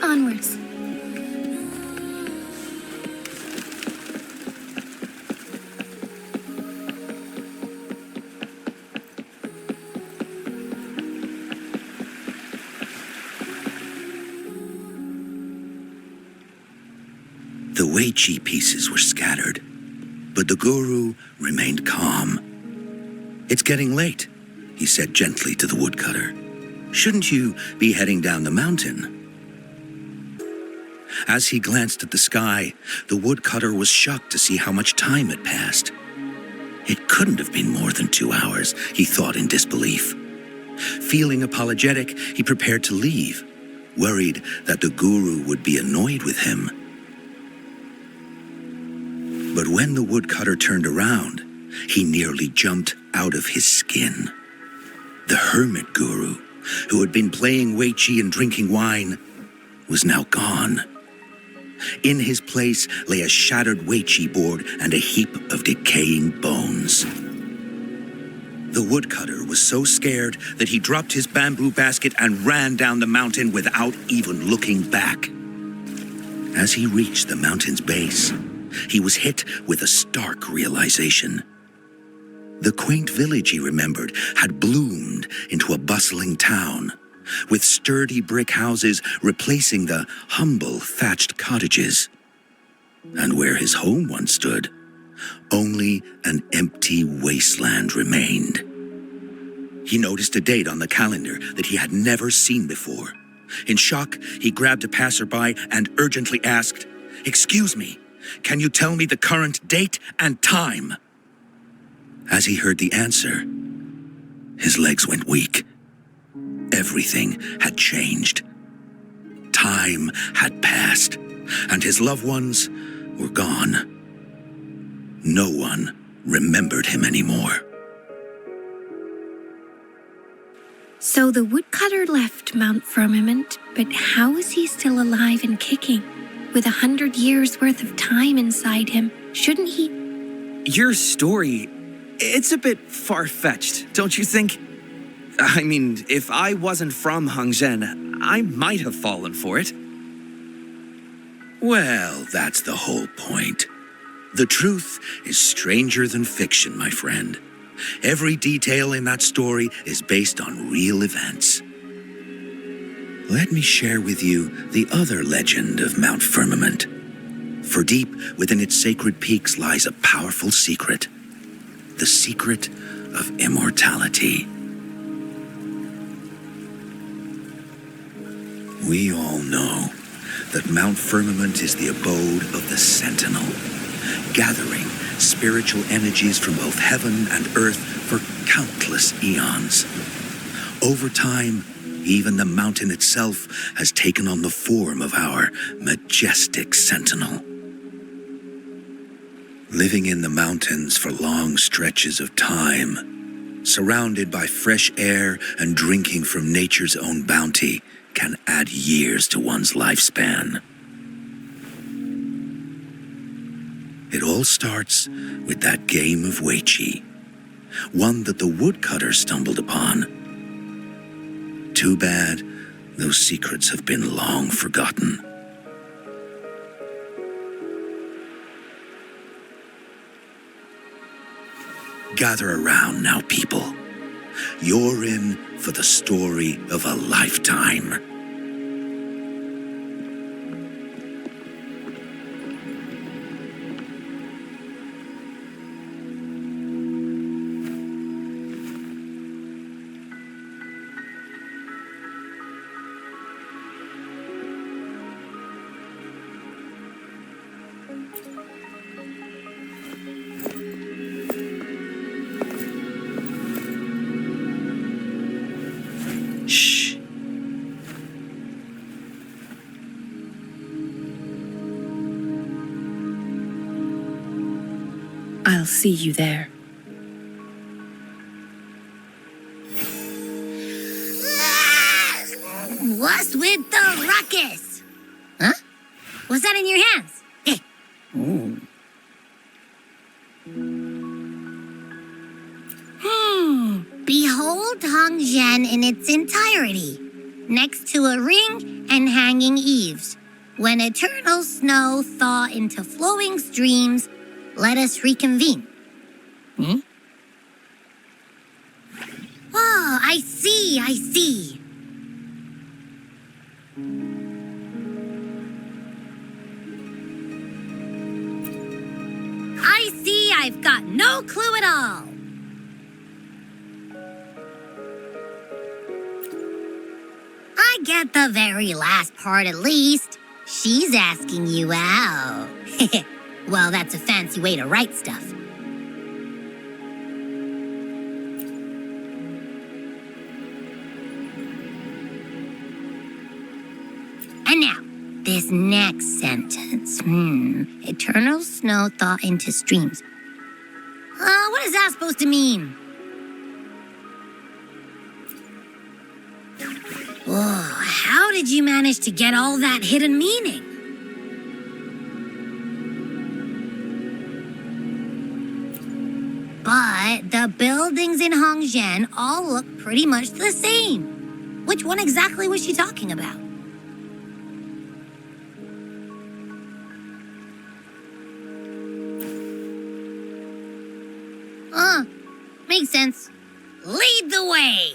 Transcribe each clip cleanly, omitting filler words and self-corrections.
Onwards. The Weiqi pieces were scattered, but the guru remained calm. "It's getting late," he said gently to the woodcutter. "Shouldn't you be heading down the mountain?" As he glanced at the sky, the woodcutter was shocked to see how much time had passed. It couldn't have been more than 2 hours, he thought in disbelief. Feeling apologetic, he prepared to leave, worried that the guru would be annoyed with him. But when the woodcutter turned around, he nearly jumped out of his skin. The hermit guru, who had been playing Weiqi and drinking wine, was now gone. In his place lay a shattered Weiqi board and a heap of decaying bones. The woodcutter was so scared that he dropped his bamboo basket and ran down the mountain without even looking back. As he reached the mountain's base, he was hit with a stark realization. The quaint village he remembered had bloomed into a bustling town, with sturdy brick houses replacing the humble thatched cottages. And where his home once stood, only an empty wasteland remained. He noticed a date on the calendar that he had never seen before. In shock, he grabbed a passerby and urgently asked, "Excuse me, can you tell me the current date and time?" As he heard the answer, his legs went weak. Everything had changed. Time had passed, and his loved ones were gone. No one remembered him anymore. So the woodcutter left Mount Firmament, but how is he still alive and kicking? With 100 years worth of time inside him, shouldn't he? Your story, it's a bit far-fetched, don't you think? I mean, if I wasn't from Hongzhen, I might have fallen for it. Well, that's the whole point. The truth is stranger than fiction, my friend. Every detail in that story is based on real events. Let me share with you the other legend of Mount Firmament. For deep within its sacred peaks lies a powerful secret. The secret of immortality. We all know that Mount Firmament is the abode of the Sentinel, gathering spiritual energies from both heaven and earth for countless eons. Over time, even the mountain itself has taken on the form of our majestic sentinel. Living in the mountains for long stretches of time, surrounded by fresh air and drinking from nature's own bounty, can add years to one's lifespan. It all starts with that game of Weiqi, one that the woodcutter stumbled upon. Too bad those secrets have been long forgotten. Gather around now, people. You're in for the story of a lifetime. Shh. I'll see you there. What's with the ruckus? Huh? What's that in your hands? Behold Hongzhen in its entirety, next to a ring and hanging eaves. When eternal snow thaw into flowing streams, let us reconvene. Oh, I see. I see I've got no clue at all. I get the very last part at least. She's asking you out. Well, that's a fancy way to write stuff. And now, this next sentence. Eternal snow thaw into streams. What is that supposed to mean? Whoa, how did you manage to get all that hidden meaning? But the buildings in Hongzhen all look pretty much the same. Which one exactly was she talking about? Makes sense. Lead the way!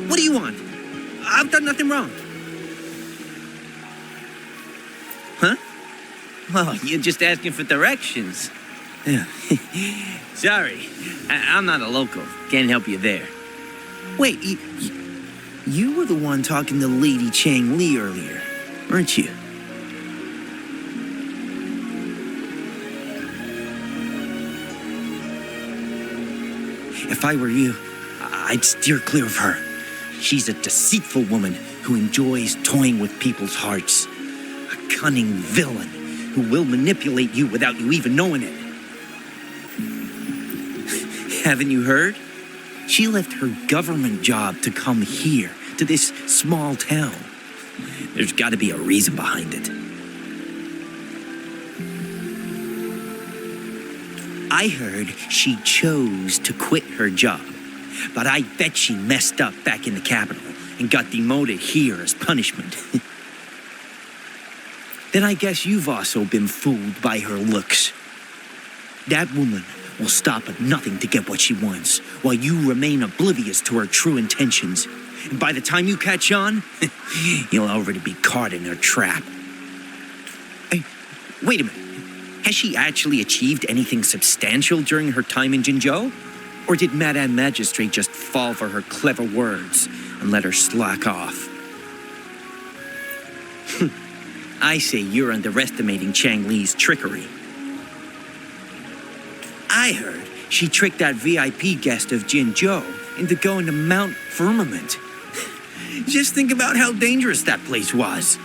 What do you want? I've done nothing wrong. Huh? Well, you're just asking for directions. Sorry, I'm not a local. Can't help you there. Wait, you were the one talking to Lady Changli earlier, weren't you? If I were you, I'd steer clear of her. She's a deceitful woman who enjoys toying with people's hearts. A cunning villain who will manipulate you without you even knowing it. Haven't you heard? She left her government job to come here, to this small town. There's got to be a reason behind it. I heard she chose to quit her job, but I bet she messed up back in the capital and got demoted here as punishment. Then I guess you've also been fooled by her looks. That woman will stop at nothing to get what she wants, while you remain oblivious to her true intentions. And by the time you catch on, you'll already be caught in her trap. Hey, wait a minute. Has she actually achieved anything substantial during her time in Jinzhou? Or did Madame Magistrate just fall for her clever words and let her slack off? I say you're underestimating Changli's trickery. I heard she tricked that VIP guest of Jinzhou into going to Mount Firmament. Just think about how dangerous that place was.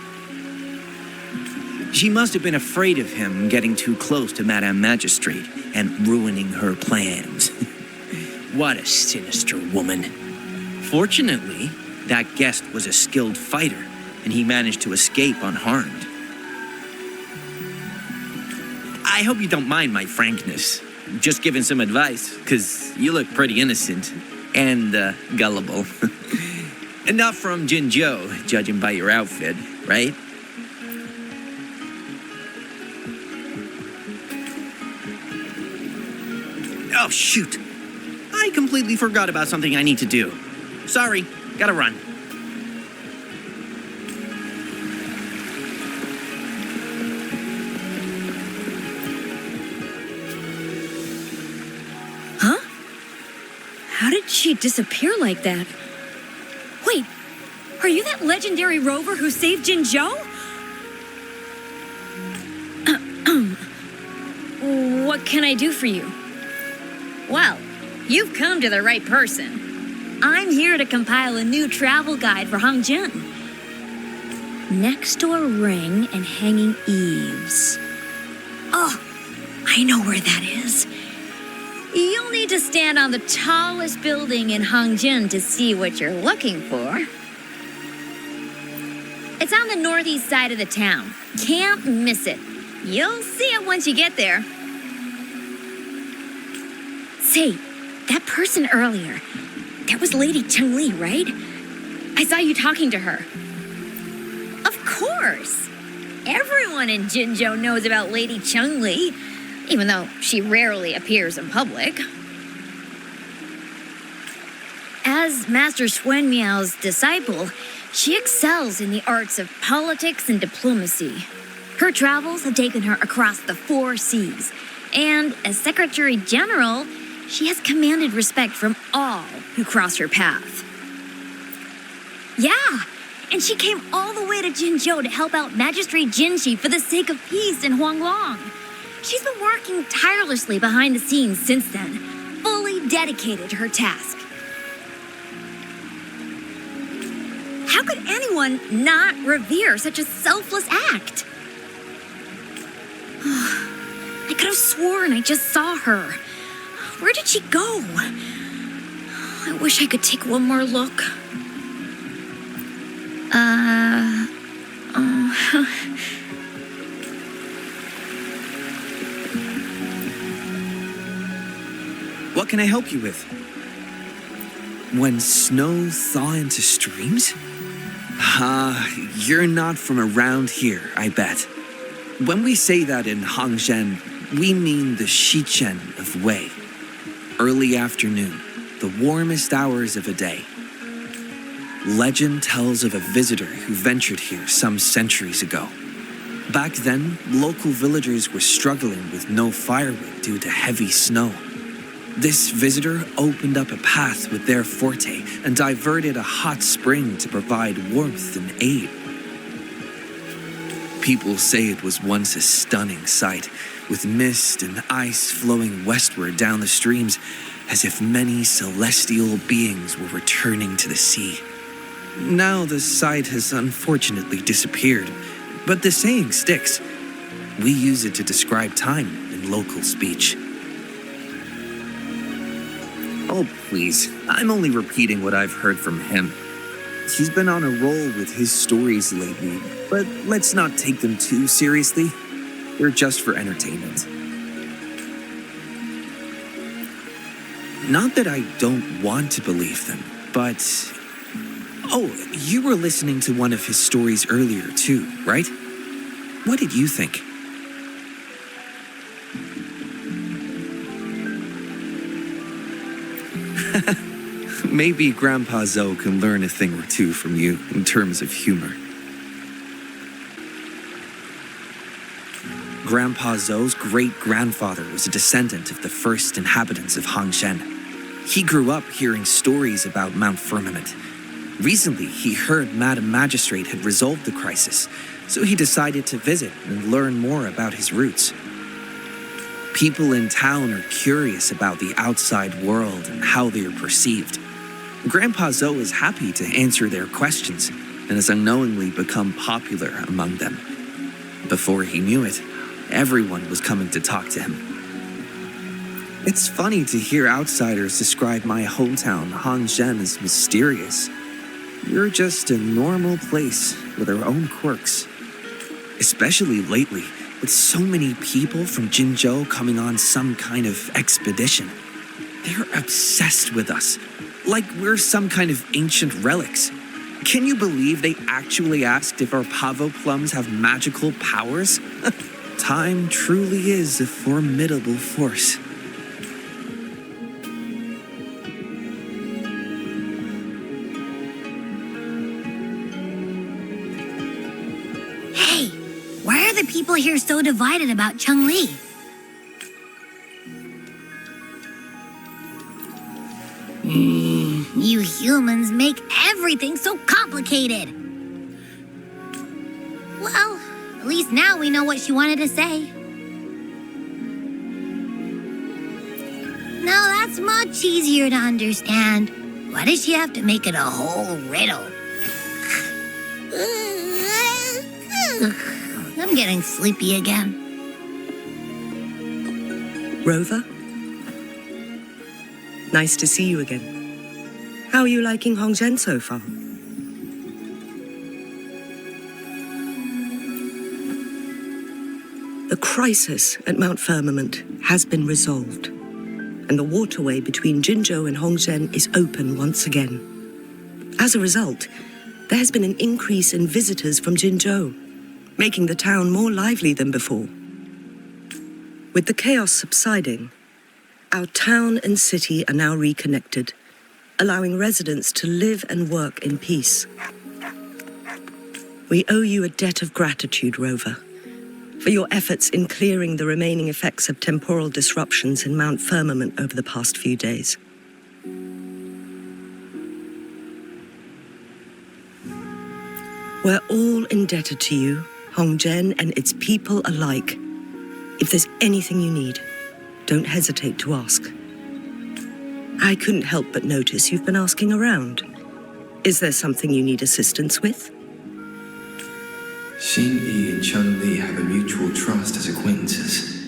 She must have been afraid of him getting too close to Madame Magistrate and ruining her plans. What a sinister woman. Fortunately, that guest was a skilled fighter, and he managed to escape unharmed. I hope you don't mind my frankness. Just giving some advice, because you look pretty innocent and gullible. And not from Jinzhou, judging by your outfit, right? Oh, shoot. I completely forgot about something I need to do. Sorry, gotta run. Huh? How did she disappear like that? Wait, are you that legendary rover who saved Jinzhou? What can I do for you? Well, You've come to the right person. I'm here to compile a new travel guide for Hongjian. Next to a ring and hanging eaves. Oh, I know where that is. You'll need to stand on the tallest building in Hongjian to see what you're looking for. It's on the northeast side of the town. Can't miss it. You'll see it once you get there. Say, that person earlier, that was Lady Changli, right? I saw you talking to her. Of course. Everyone in Jinzhou knows about Lady Changli, even though she rarely appears in public. As Master Xuan Miao's disciple, she excels in the arts of politics and diplomacy. Her travels have taken her across the 4 seas, and as Secretary General, she has commanded respect from all who cross her path. Yeah, and she came all the way to Jinzhou to help out Magistrate Jinxi for the sake of peace in Huanglong. She's been working tirelessly behind the scenes since then, fully dedicated to her task. How could anyone not revere such a selfless act? I could have sworn I just saw her. Where did she go? I wish I could take one more look. What can I help you with? When snow thaw into streams? You're not from around here, I bet. When we say that in Hongzhen, we mean the Shichen of Wei. Early afternoon, the warmest hours of a day. Legend tells of a visitor who ventured here some centuries ago. Back then, local villagers were struggling with no firewood due to heavy snow. This visitor opened up a path with their forte and diverted a hot spring to provide warmth and aid. People say it was once a stunning sight, with mist and ice flowing westward down the streams, as if many celestial beings were returning to the sea. Now the sight has unfortunately disappeared, but the saying sticks. We use it to describe time in local speech. Oh, please. I'm only repeating what I've heard from him. He's been on a roll with his stories lately, but let's not take them too seriously. They're just for entertainment. Not that I don't want to believe them, but... Oh, you were listening to one of his stories earlier too, right? What did you think? Maybe Grandpa Zoe can learn a thing or two from you in terms of humor. Grandpa Zoe's great-grandfather was a descendant of the first inhabitants of Hongzhen. He grew up hearing stories about Mount Firmament. Recently, he heard Madam Magistrate had resolved the crisis, so he decided to visit and learn more about his roots. People in town are curious about the outside world and how they are perceived. Grandpa Zoe is happy to answer their questions and has unknowingly become popular among them. Before he knew it, everyone was coming to talk to him. It's funny to hear outsiders describe my hometown, Hongzhen, as mysterious. You're just a normal place with our own quirks. Especially lately, with so many people from Jinzhou coming on some kind of expedition. They're obsessed with us, like we're some kind of ancient relics. Can you believe they actually asked if our pavo plums have magical powers? Time truly is a formidable force. Hey, why are the people here so divided about Changli? You humans make everything so complicated. Well, at least now we know what she wanted to say. No, That's much easier to understand. Why does she have to make it a whole riddle? I'm getting sleepy again. Rover? Nice to see you again. How are you liking Hongzhen so far? The crisis at Mount Firmament has been resolved, and the waterway between Jinzhou and Hongzhen is open once again. As a result, there has been an increase in visitors from Jinzhou, making the town more lively than before. With the chaos subsiding, our town and city are now reconnected, allowing residents to live and work in peace. We owe you a debt of gratitude, Rover, for your efforts in clearing the remaining effects of temporal disruptions in Mount Firmament over the past few days. We're all indebted to you, Hongzhen and its people alike. If there's anything you need, don't hesitate to ask. I couldn't help but notice you've been asking around. Is there something you need assistance with? Xingyi and Changli have a mutual trust as acquaintances.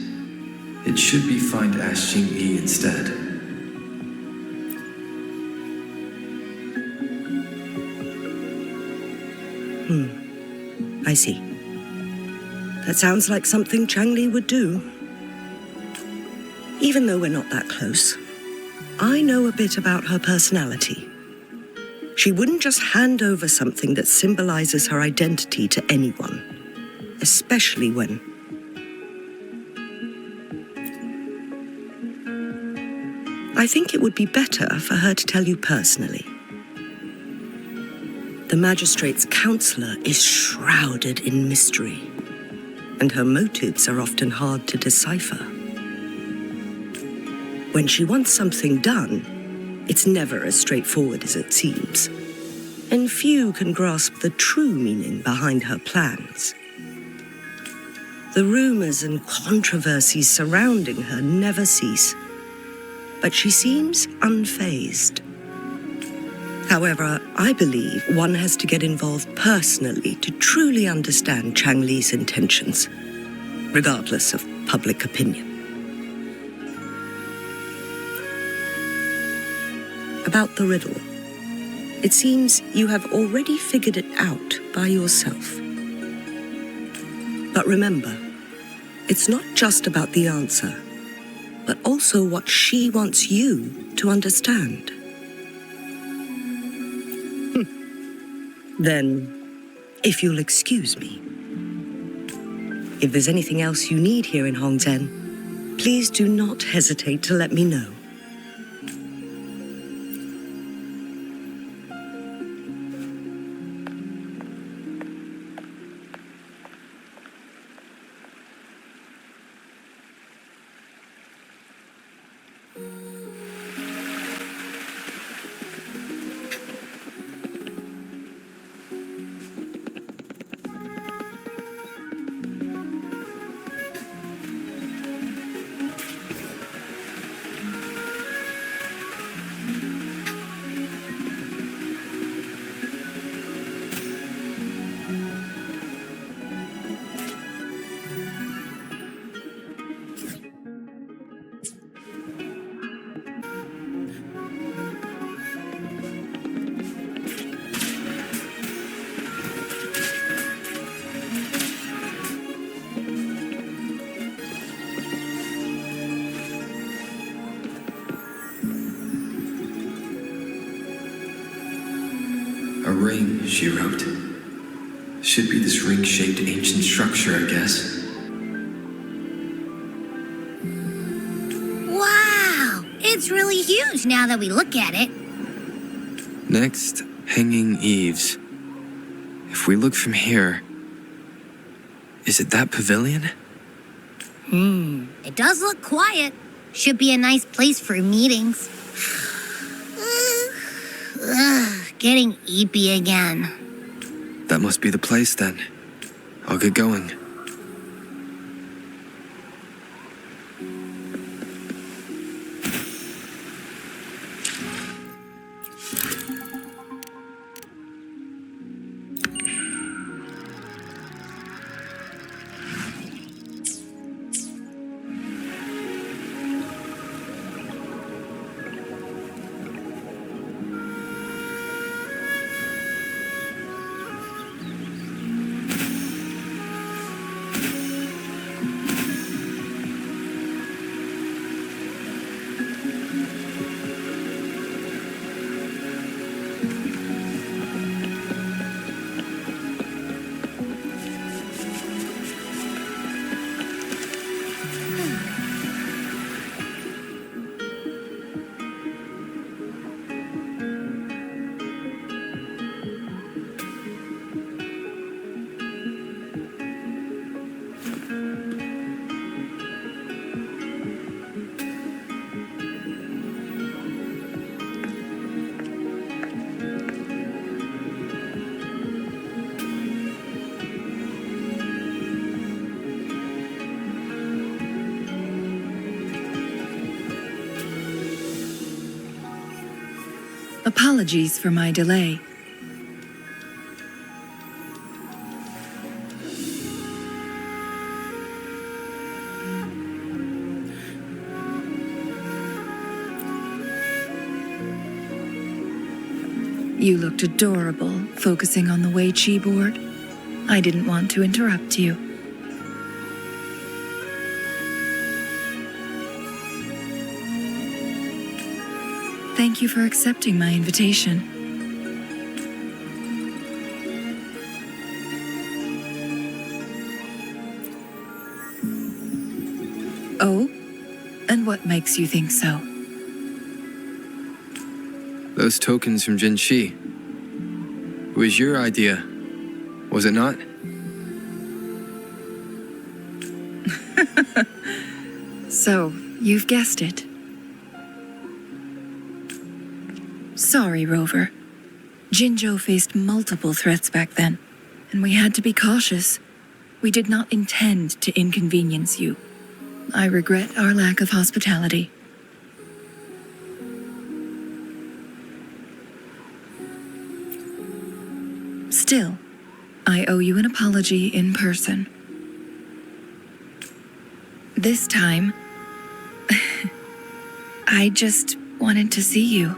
It should be fine to ask Xingyi instead. I see. That sounds like something Changli would do. Even though we're not that close, I know a bit about her personality. She wouldn't just hand over something that symbolizes her identity to anyone, especially when... I think it would be better for her to tell you personally. The magistrate's counselor is shrouded in mystery, and her motives are often hard to decipher. When she wants something done, it's never as straightforward as it seems, and few can grasp the true meaning behind her plans. The rumors and controversies surrounding her never cease, but she seems unfazed. However, I believe one has to get involved personally to truly understand Changli's intentions, regardless of public opinion. About the riddle, it seems you have already figured it out by yourself. But remember, it's not just about the answer, but also what she wants you to understand. Then, if you'll excuse me, if there's anything else you need here in Hongzhen, please do not hesitate to let me know. A ring, she wrote. Should be this ring-shaped ancient structure, I guess. Wow! It's really huge now that we look at it. Next, hanging eaves. If we look from here... Is it that pavilion? It does look quiet. Should be a nice place for meetings. Getting eepy again. That must be the place then. I'll get going. Apologies for my delay. You looked adorable, focusing on the Wei Chi board. I didn't want to interrupt you. Thank you for accepting my invitation. Oh? And what makes you think so? Those tokens from Jin Shi. It was your idea, was it not? So, you've guessed it. Sorry, Rover. Jinzhou faced multiple threats back then, and we had to be cautious. We did not intend to inconvenience you. I regret our lack of hospitality. Still, I owe you an apology in person. This time, I just wanted to see you.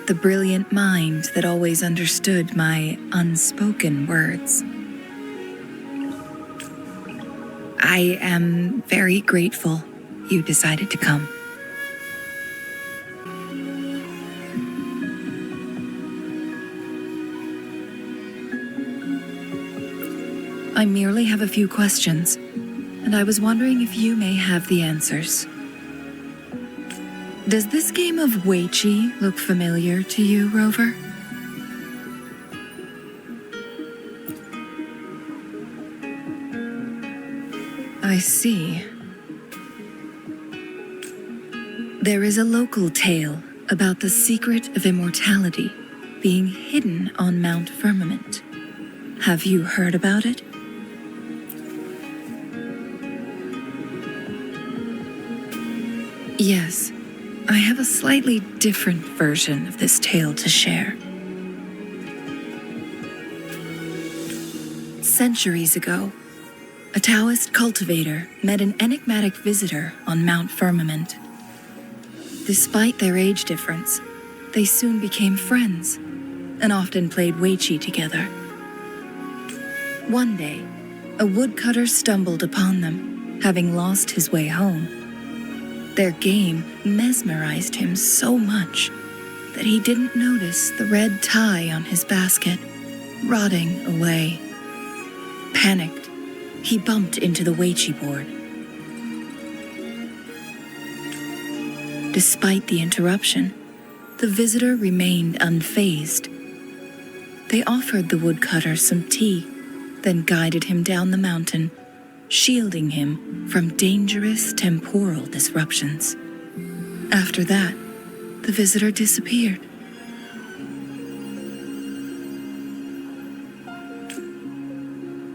The brilliant mind that always understood my unspoken words. I am very grateful you decided to come. I merely have a few questions, and I was wondering if you may have the answers. Does this game of Wei Chi look familiar to you, Rover? I see. There is a local tale about the secret of immortality being hidden on Mount Firmament. Have you heard about it? Yes, I have a slightly different version of this tale to share. Centuries ago, a Taoist cultivator met an enigmatic visitor on Mount Firmament. Despite their age difference, they soon became friends and often played Wei Chi together. One day, a woodcutter stumbled upon them, having lost his way home. Their game mesmerized him so much that he didn't notice the red tie on his basket, rotting away. Panicked, he bumped into the Wei Chi board. Despite the interruption, the visitor remained unfazed. They offered the woodcutter some tea, then guided him down the mountain, shielding him from dangerous temporal disruptions. After that, the visitor disappeared.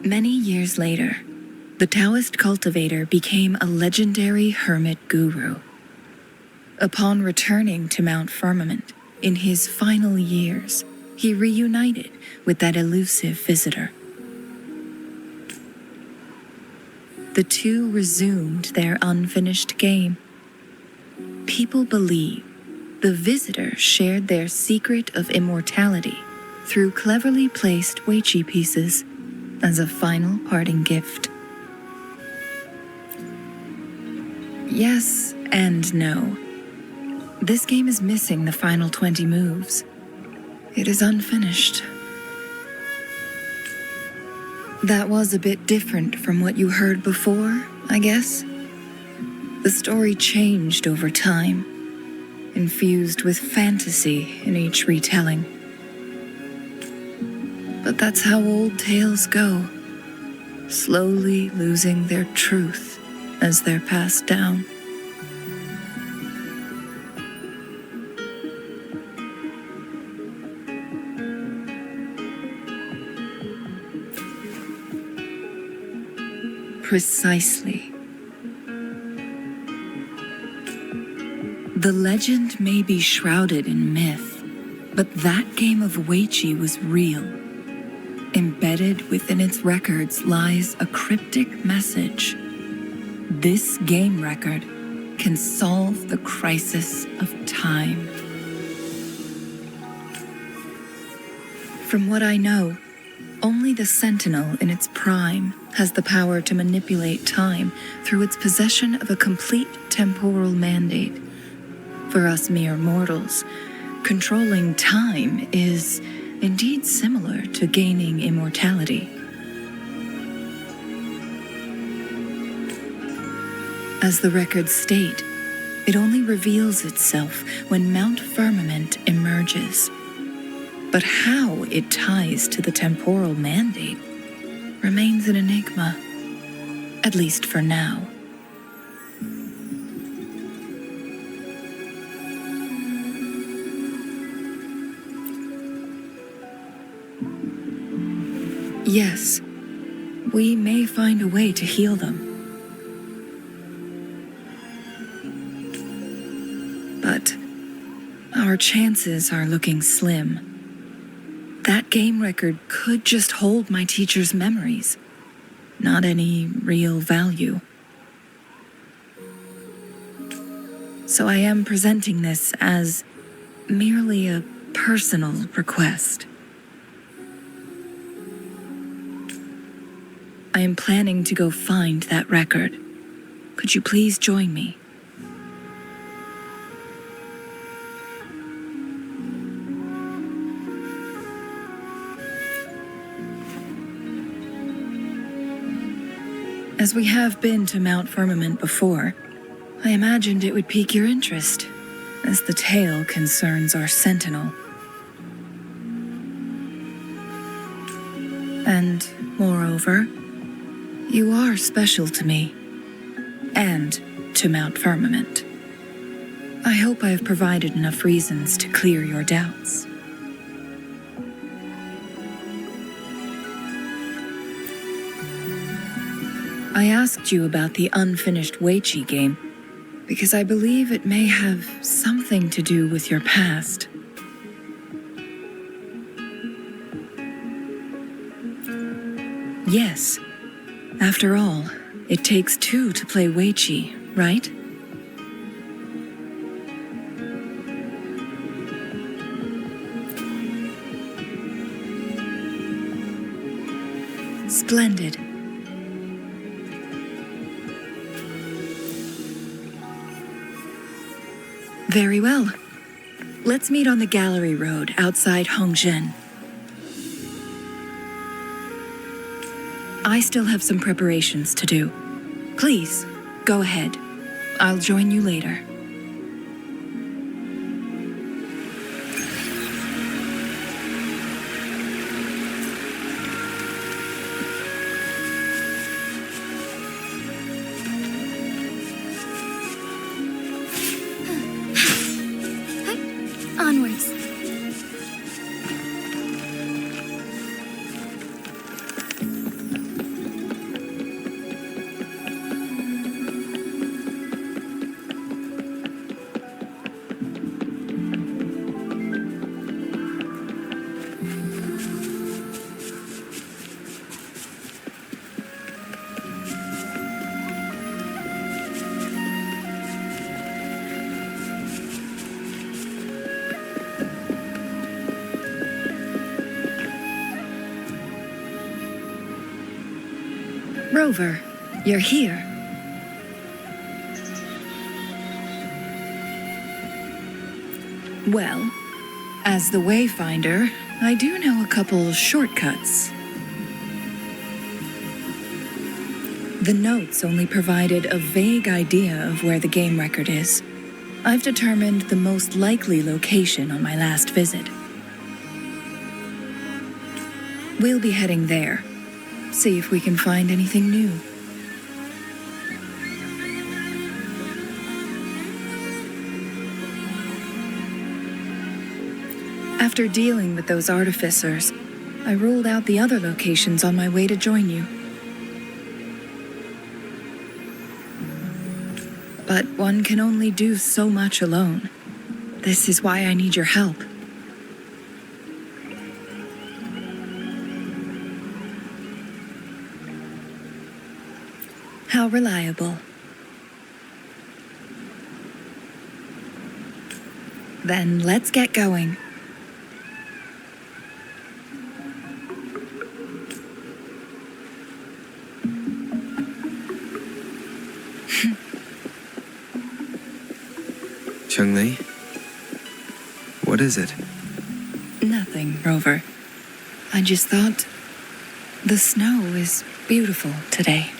Many years later, the Taoist cultivator became a legendary hermit guru. Upon returning to Mount Firmament, in his final years, he reunited with that elusive visitor. The two resumed their unfinished game. People believe the visitor shared their secret of immortality through cleverly placed Wei Chi pieces as a final parting gift. Yes and no. This game is missing the final 20 moves. It is unfinished. That was a bit different from what you heard before, I guess. The story changed over time, infused with fantasy in each retelling. But that's how old tales go, slowly losing their truth as they're passed down. Precisely. The legend may be shrouded in myth, But that game of Weiqi was real. Embedded within its records lies a cryptic message. This game record can solve the crisis of time. From what I know, only the Sentinel in its prime has the power to manipulate time through its possession of a complete temporal mandate. For us mere mortals, controlling time is indeed similar to gaining immortality. As the records state, it only reveals itself when Mount Firmament emerges. But how it ties to the temporal mandate remains an enigma, at least for now. Yes, we may find a way to heal them. But our chances are looking slim. That game record could just hold my teacher's memories, not any real value. So I am presenting this as merely a personal request. I am planning to go find that record. Could you please join me? As we have been to Mount Firmament before, I imagined it would pique your interest, as the tale concerns our Sentinel. And, moreover, you are special to me, and to Mount Firmament. I hope I have provided enough reasons to clear your doubts. I asked you about the unfinished Weiqi game because I believe it may have something to do with your past. Yes. After all, it takes two to play Weiqi, right? Splendid. Very well. Let's meet on the gallery road outside Hongzhen. I still have some preparations to do. Please, go ahead. I'll join you later. Onwards. Rover, you're here. Well, as the Wayfinder, I do know a couple shortcuts. The notes only provided a vague idea of where the game record is. I've determined the most likely location on my last visit. We'll be heading there. See if we can find anything new. After dealing with those artificers, I ruled out the other locations on my way to join you. But one can only do so much alone. This is why I need your help. How reliable. Then let's get going. Changli? What is it? Nothing, Rover. I just thought the snow is beautiful today.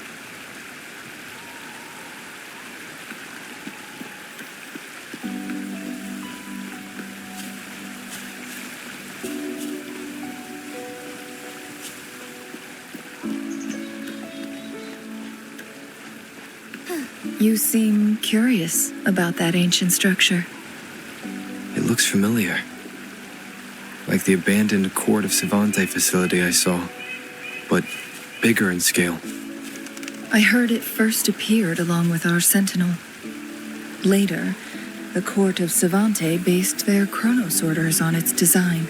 You seem curious about that ancient structure. It looks familiar. Like the abandoned Court of Savante facility I saw, but bigger in scale. I heard it first appeared along with our Sentinel. Later, the Court of Savante based their Chronos orders on its design.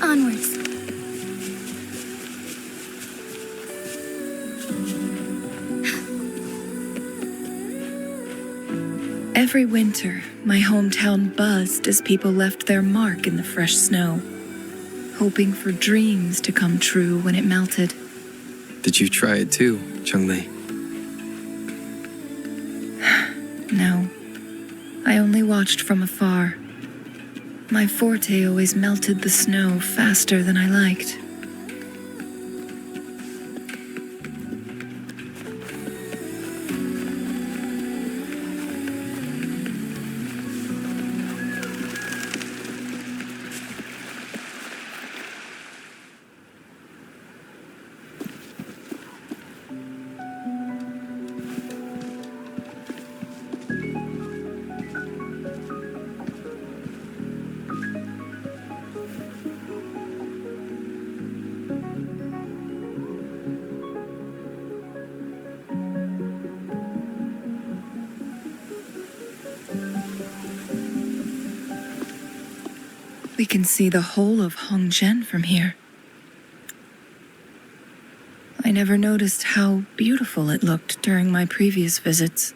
Onwards. Every winter, my hometown buzzed as people left their mark in the fresh snow, hoping for dreams to come true when it melted. Did you try it too, Changli? No, I only watched from afar. My forte always melted the snow faster than I liked. We can see the whole of Hongzhen from here. I never noticed how beautiful it looked during my previous visits.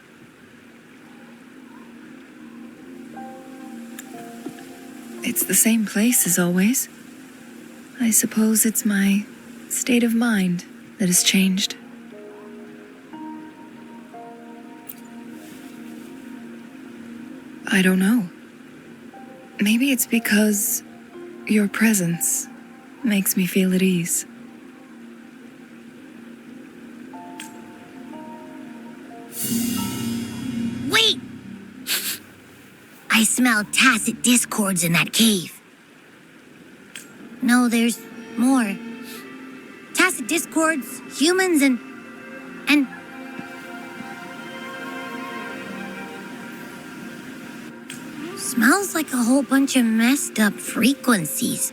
It's the same place as always. I suppose it's my state of mind that has changed. I don't know. Maybe it's because your presence makes me feel at ease. Wait! I smell tacit discords in that cave. No, there's more. Tacit discords, humans, and... Smells like a whole bunch of messed up frequencies.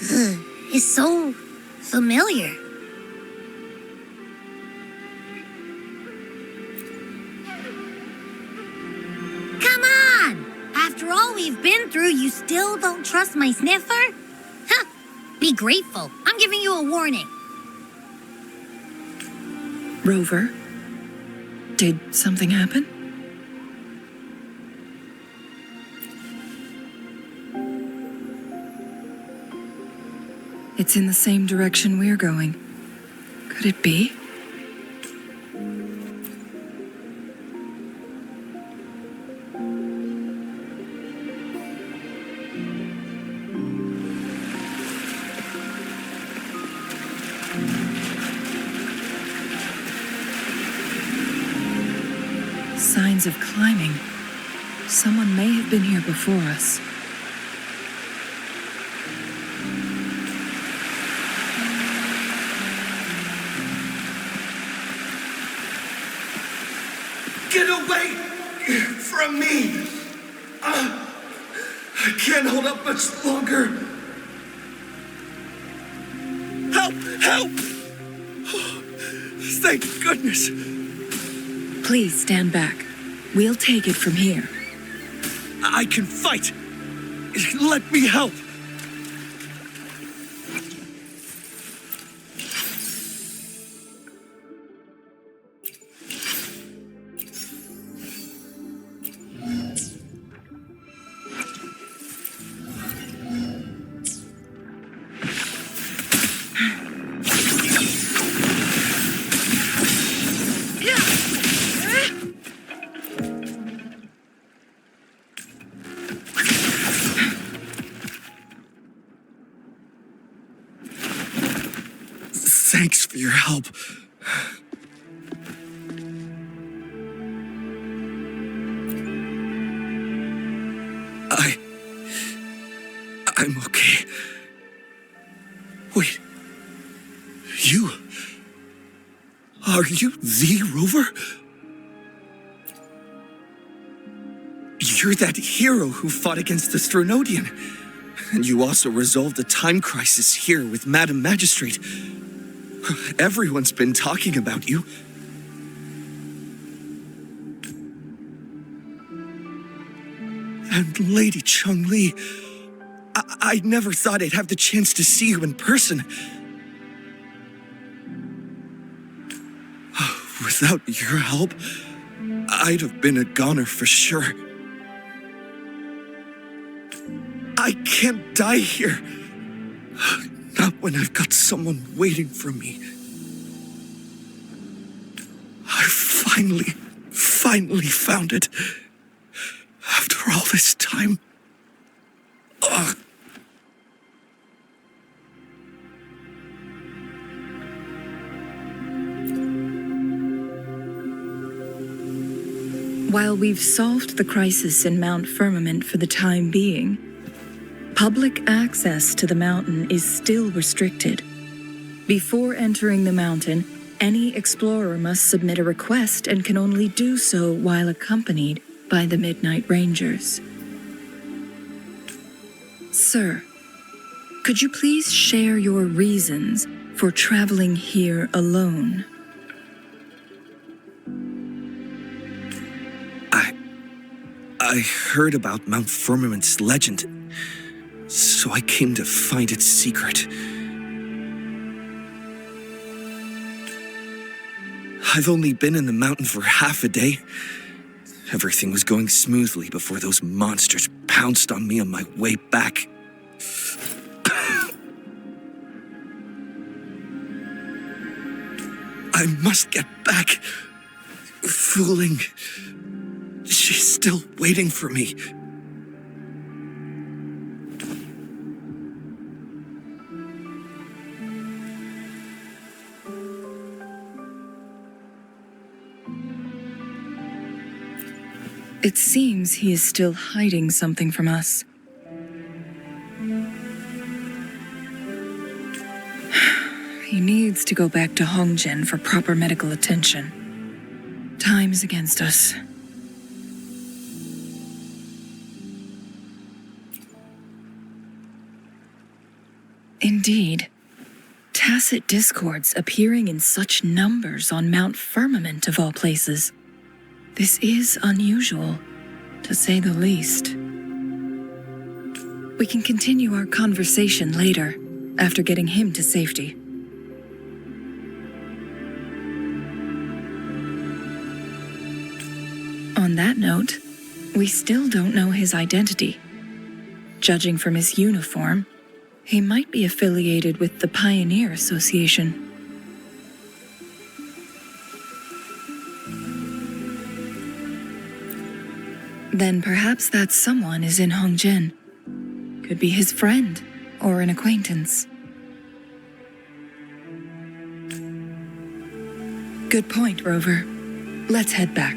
Ugh, it's so familiar. Come on! After all we've been through, you still don't trust my sniffer? Huh! Be grateful. I'm giving you a warning. Rover, did something happen? It's in the same direction we're going. Could it be? Signs of climbing. Someone may have been here before us. Get away from me! I can't hold up much longer. Help! Help! Thank goodness. Please stand back. We'll take it from here. I can fight. Let me help. Thanks for your help. I'm okay. Wait. Are you the Rover? You're that hero who fought against the Stronodian. And you also resolved a time crisis here with Madam Magistrate. Everyone's been talking about you. And Lady Changli, I never thought I'd have the chance to see you in person. Without your help, I'd have been a goner for sure. I can't die here. Not when I've got someone waiting for me. I finally found it. After all this time. Ugh. While we've solved the crisis in Mount Firmament for the time being, public access to the mountain is still restricted. Before entering the mountain, any explorer must submit a request and can only do so while accompanied by the Midnight Rangers. Sir, could you please share your reasons for traveling here alone? I heard about Mount Firmament's legend, so I came to find its secret. I've only been in the mountain for half a day. Everything was going smoothly before those monsters pounced on me on my way back. I must get back. Fooling. She's still waiting for me. It seems he is still hiding something from us. He needs to go back to Hongjian for proper medical attention. Time is against us. Indeed. Tacit discords appearing in such numbers on Mount Firmament of all places. This is unusual, to say the least. We can continue our conversation later, after getting him to safety. On that note, we still don't know his identity. Judging from his uniform, he might be affiliated with the Pioneer Association. Then perhaps that someone is in Hongjian. Could be his friend or an acquaintance. Good point, Rover. Let's head back.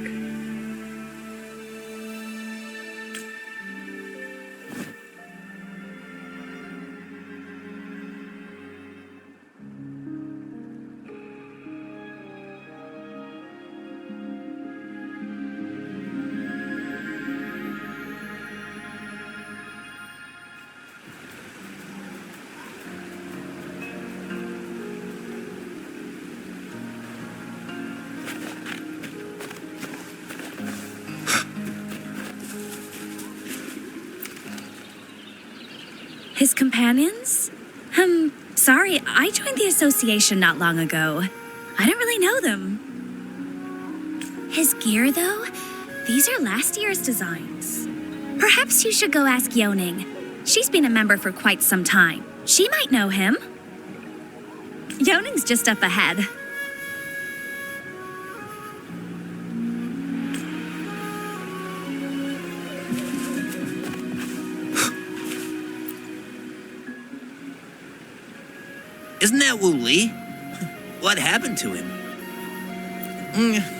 His companions? Sorry, I joined the association not long ago. I don't really know them. His gear, though? These are last year's designs. Perhaps you should go ask Yoning. She's been a member for quite some time. She might know him. Yoning's just up ahead. Isn't that Wu Li? What happened to him?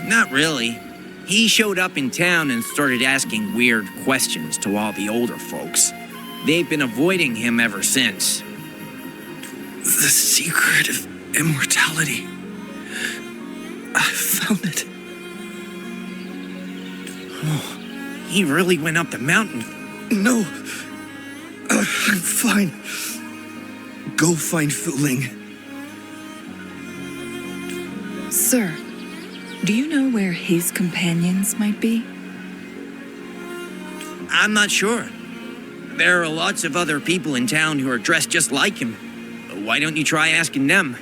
Not really. He showed up in town and started asking weird questions to all the older folks. They've been avoiding him ever since. The secret of immortality. I found it. Oh, he really went up the mountain. No. I'm fine. Go find Fu Ling. Sir, do you know where his companions might be? I'm not sure. There are lots of other people in town who are dressed just like him. Why don't you try asking them?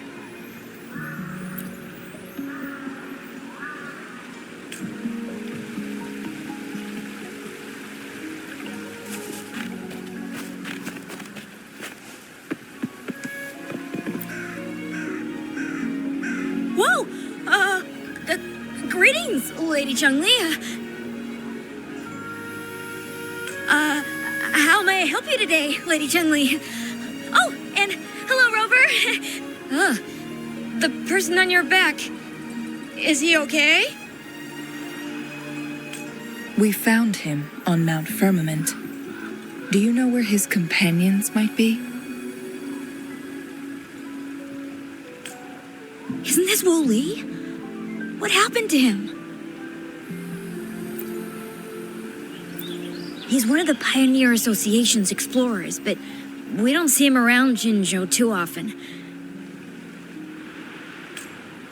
Whoa! Greetings, Lady Changli. How may I help you today, Lady Changli? Oh, and hello, Rover. The person on your back. Is he okay? We found him on Mount Firmament. Do you know where his companions might be? Isn't this Wu Li? What happened to him? He's one of the Pioneer Association's explorers, but we don't see him around Jinzhou too often.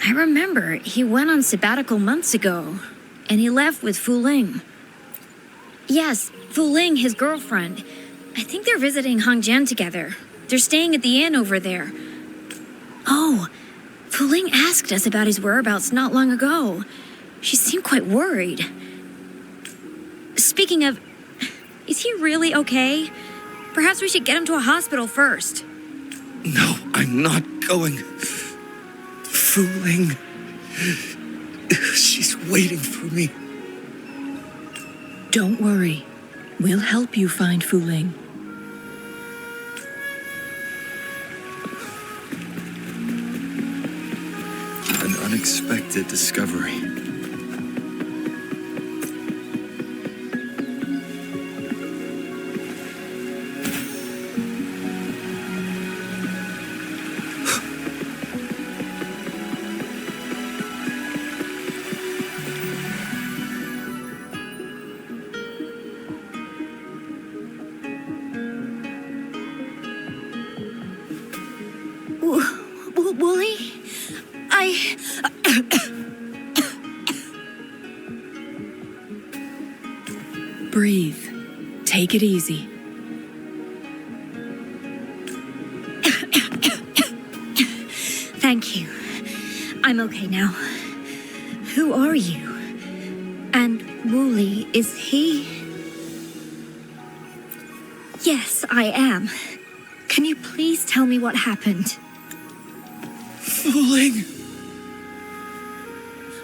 I remember he went on sabbatical months ago, and he left with Fu Ling. Yes, Fu Ling, his girlfriend. I think they're visiting Hongjian together. They're staying at the inn over there. Oh, Fu Ling asked us about his whereabouts not long ago. She seemed quite worried. Speaking of, is he really okay? Perhaps we should get him to a hospital first. No, I'm not going. Fu Ling. She's waiting for me. Don't worry. We'll help you find Fu Ling. An unexpected discovery. Wooly? Breathe. Take it easy. Thank you. I'm okay now. Who are you? And Wooly, is he? Yes, I am. Can you please tell me what happened? Fu Ling.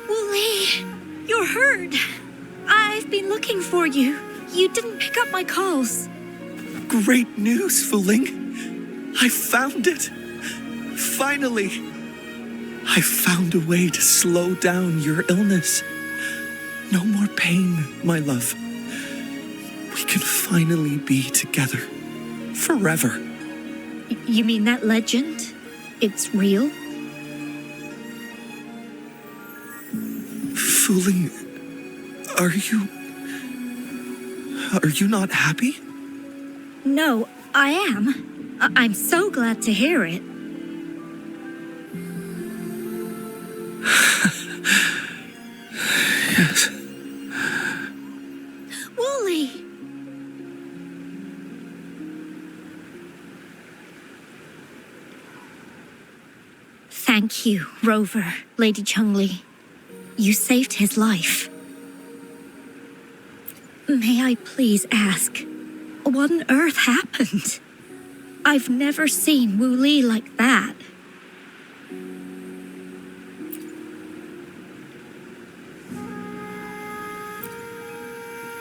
Wooly, you're hurt. I've been looking for you. You didn't pick up my calls. Great news, Fu Ling. I found it. Finally. I found a way to slow down your illness. No more pain, my love. We can finally be together. Forever. You mean that legend? It's real? Fu Ling, are you not happy? No, I am. I'm so glad to hear it. Yes. Wooly! Thank you, Rover, Lady Changli. You saved his life. May I please ask, what on earth happened? I've never seen Wu Li like that.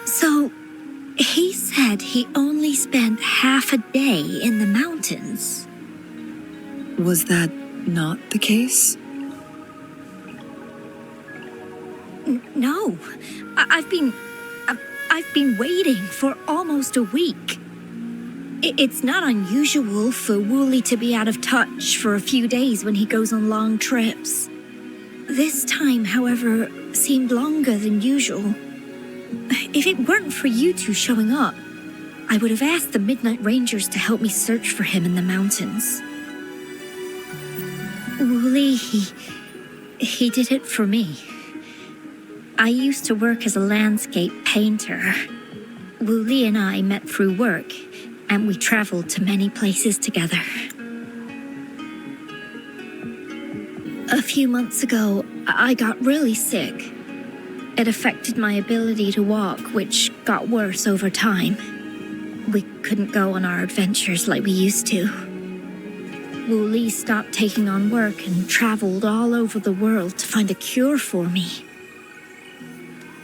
So, he said he only spent half a day in the mountains. Was that not the case? No, I've been waiting for almost a week. It's not unusual for Wu Li to be out of touch for a few days when he goes on long trips. This time, however, seemed longer than usual. If it weren't for you two showing up, I would have asked the Midnight Rangers to help me search for him in the mountains. Wu Li, he did it for me. I used to work as a landscape painter. Wu Li and I met through work, and we traveled to many places together. A few months ago, I got really sick. It affected my ability to walk, which got worse over time. We couldn't go on our adventures like we used to. Wu Li stopped taking on work and traveled all over the world to find a cure for me.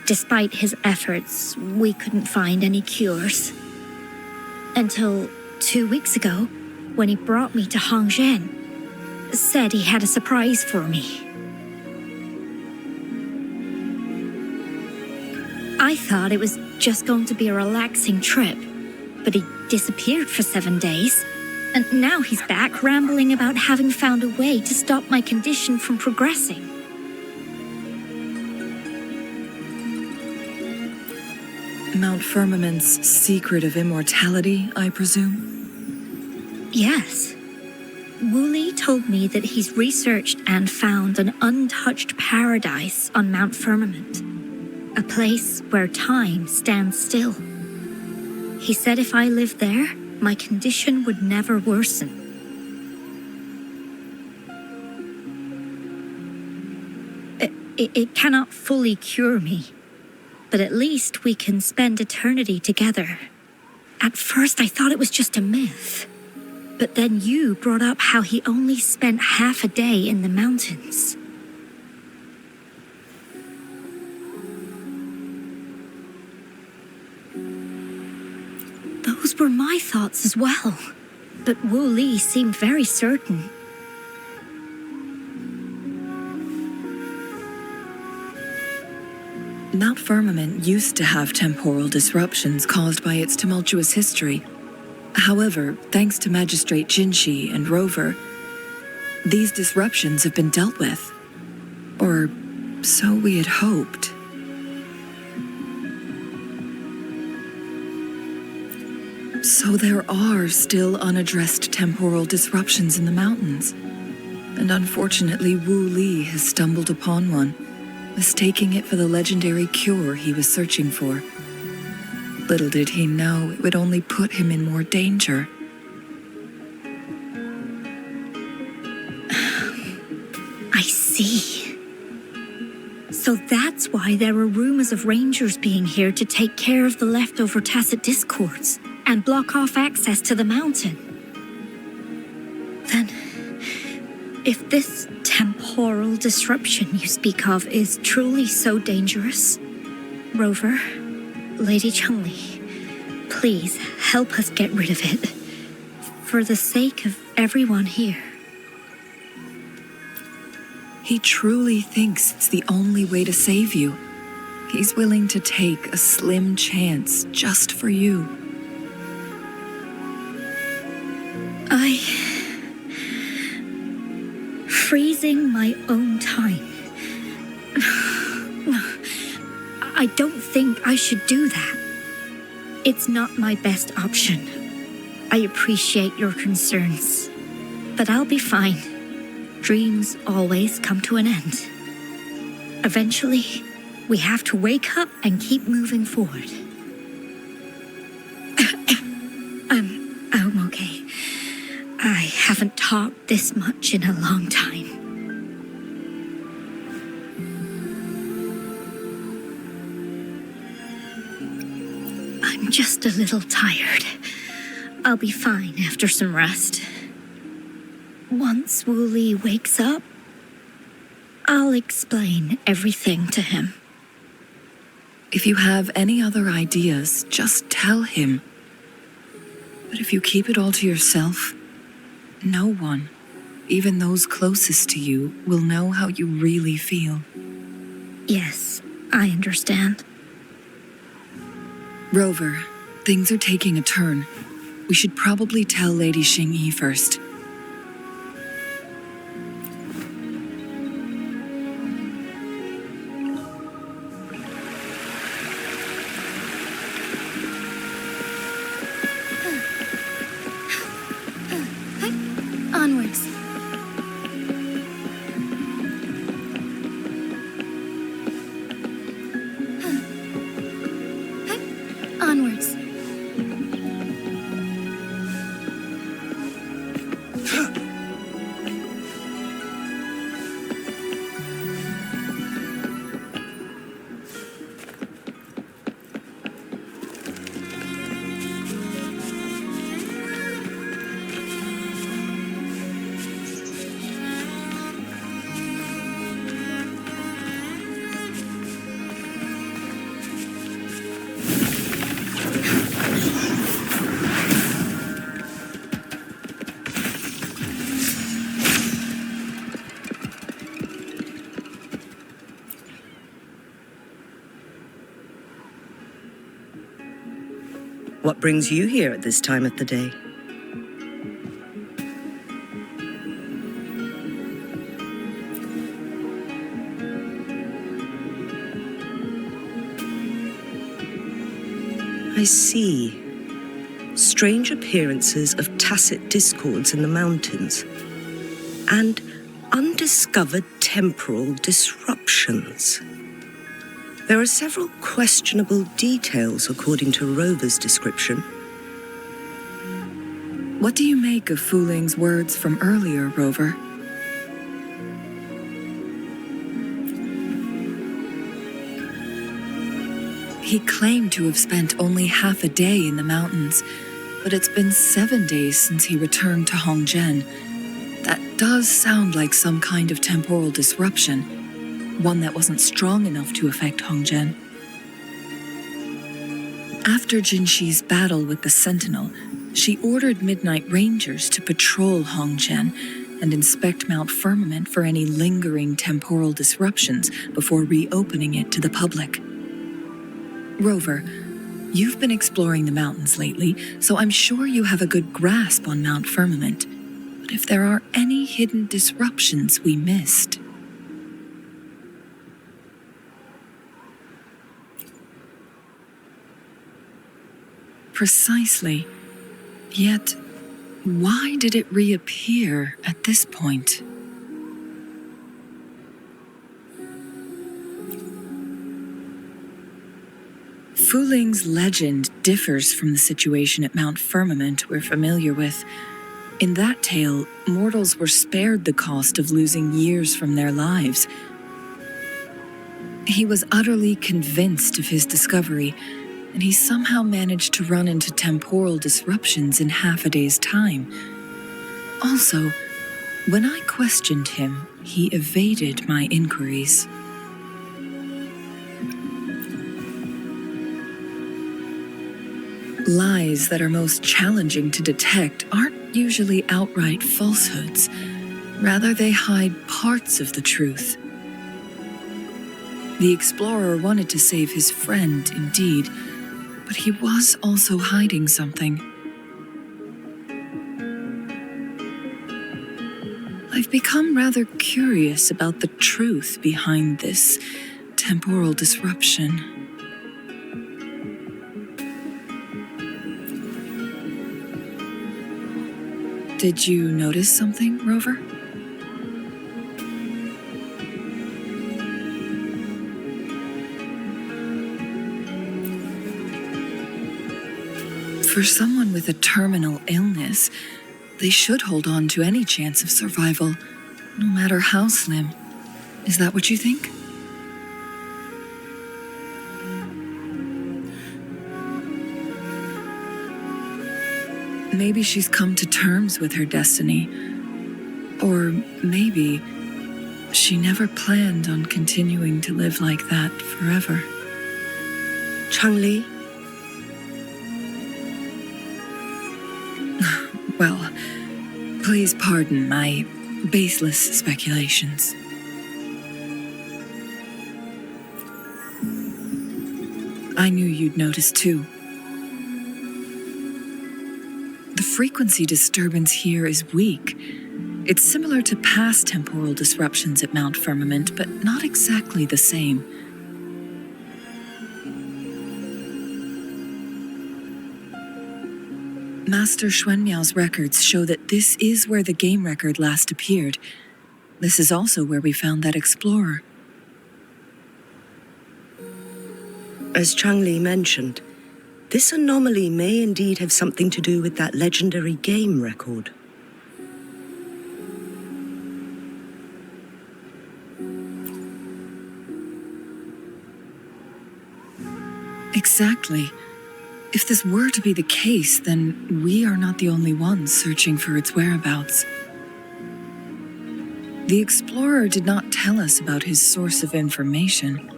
Despite his efforts, we couldn't find any cures. Until 2 weeks ago, when he brought me to Hongzhen, said he had a surprise for me. I thought it was just going to be a relaxing trip, but he disappeared for 7 days, and now he's back rambling about having found a way to stop my condition from progressing. Mount Firmament's secret of immortality, I presume? Yes. Wu Li told me that he's researched and found an untouched paradise on Mount Firmament, a place where time stands still. He said if I lived there, my condition would never worsen. It cannot fully cure me, but at least we can spend eternity together. At first, I thought it was just a myth. But then you brought up how he only spent half a day in the mountains. Those were my thoughts as well. But Wu Li seemed very certain. Mount Firmament used to have temporal disruptions caused by its tumultuous history. However, thanks to Magistrate Jinshi and Rover, these disruptions have been dealt with. Or so we had hoped. So there are still unaddressed temporal disruptions in the mountains. And unfortunately, Wu Li has stumbled upon one, mistaking it for the legendary cure he was searching for. Little did he know it would only put him in more danger. I see. So that's why there were rumors of rangers being here to take care of the leftover tacit discords and block off access to the mountain. Then, if this temporal disruption you speak of is truly so dangerous, Rover, Lady Changli, please help us get rid of it, for the sake of everyone here. He truly thinks it's the only way to save you. He's willing to take a slim chance just for you. Freezing my own time. I don't think I should do that. It's not my best option. I appreciate your concerns, but I'll be fine. Dreams always come to an end. Eventually, we have to wake up and keep moving forward. I'm okay. I haven't talked this much in a long time. I'm just a little tired. I'll be fine after some rest. Once Wooly wakes up, I'll explain everything to him. If you have any other ideas, just tell him. But if you keep it all to yourself, no one, even those closest to you, will know how you really feel. Yes, I understand. Rover, things are taking a turn. We should probably tell Lady Xingyi first. Onwards. Onwards. What brings you here at this time of the day? I see. Strange appearances of tacit discords in the mountains, and undiscovered temporal disruptions. There are several questionable details according to Rover's description. What do you make of Fu Ling's words from earlier, Rover? He claimed to have spent only half a day in the mountains, but it's been 7 days since he returned to Hongzhen. That does sound like some kind of temporal disruption, one that wasn't strong enough to affect Hongzhen. After Jinxi's battle with the Sentinel, she ordered Midnight Rangers to patrol Hongzhen and inspect Mount Firmament for any lingering temporal disruptions before reopening it to the public. Rover, you've been exploring the mountains lately, so I'm sure you have a good grasp on Mount Firmament. But if there are any hidden disruptions we missed... Precisely. Yet, why did it reappear at this point? Fu Ling's legend differs from the situation at Mount Firmament we're familiar with. In that tale, mortals were spared the cost of losing years from their lives. He was utterly convinced of his discovery, and he somehow managed to run into temporal disruptions in half a day's time. Also, when I questioned him, he evaded my inquiries. Lies that are most challenging to detect aren't usually outright falsehoods. Rather, they hide parts of the truth. The explorer wanted to save his friend, indeed, but he was also hiding something. I've become rather curious about the truth behind this temporal disruption. Did you notice something, Rover? For someone with a terminal illness, they should hold on to any chance of survival, no matter how slim. Is that what you think? Maybe she's come to terms with her destiny. Or maybe she never planned on continuing to live like that forever. Changli, Well, please pardon my baseless speculations. I knew you'd notice too. The frequency disturbance here is weak. It's similar to past temporal disruptions at Mount Firmament, but not exactly the same. Master Xuanmiao's records show that this is where the game record last appeared. This is also where we found that explorer. as Changli mentioned, this anomaly may indeed have something to do with that legendary game record. Exactly. If this were to be the case, then we are not the only ones searching for its whereabouts. The explorer did not tell us about his source of information.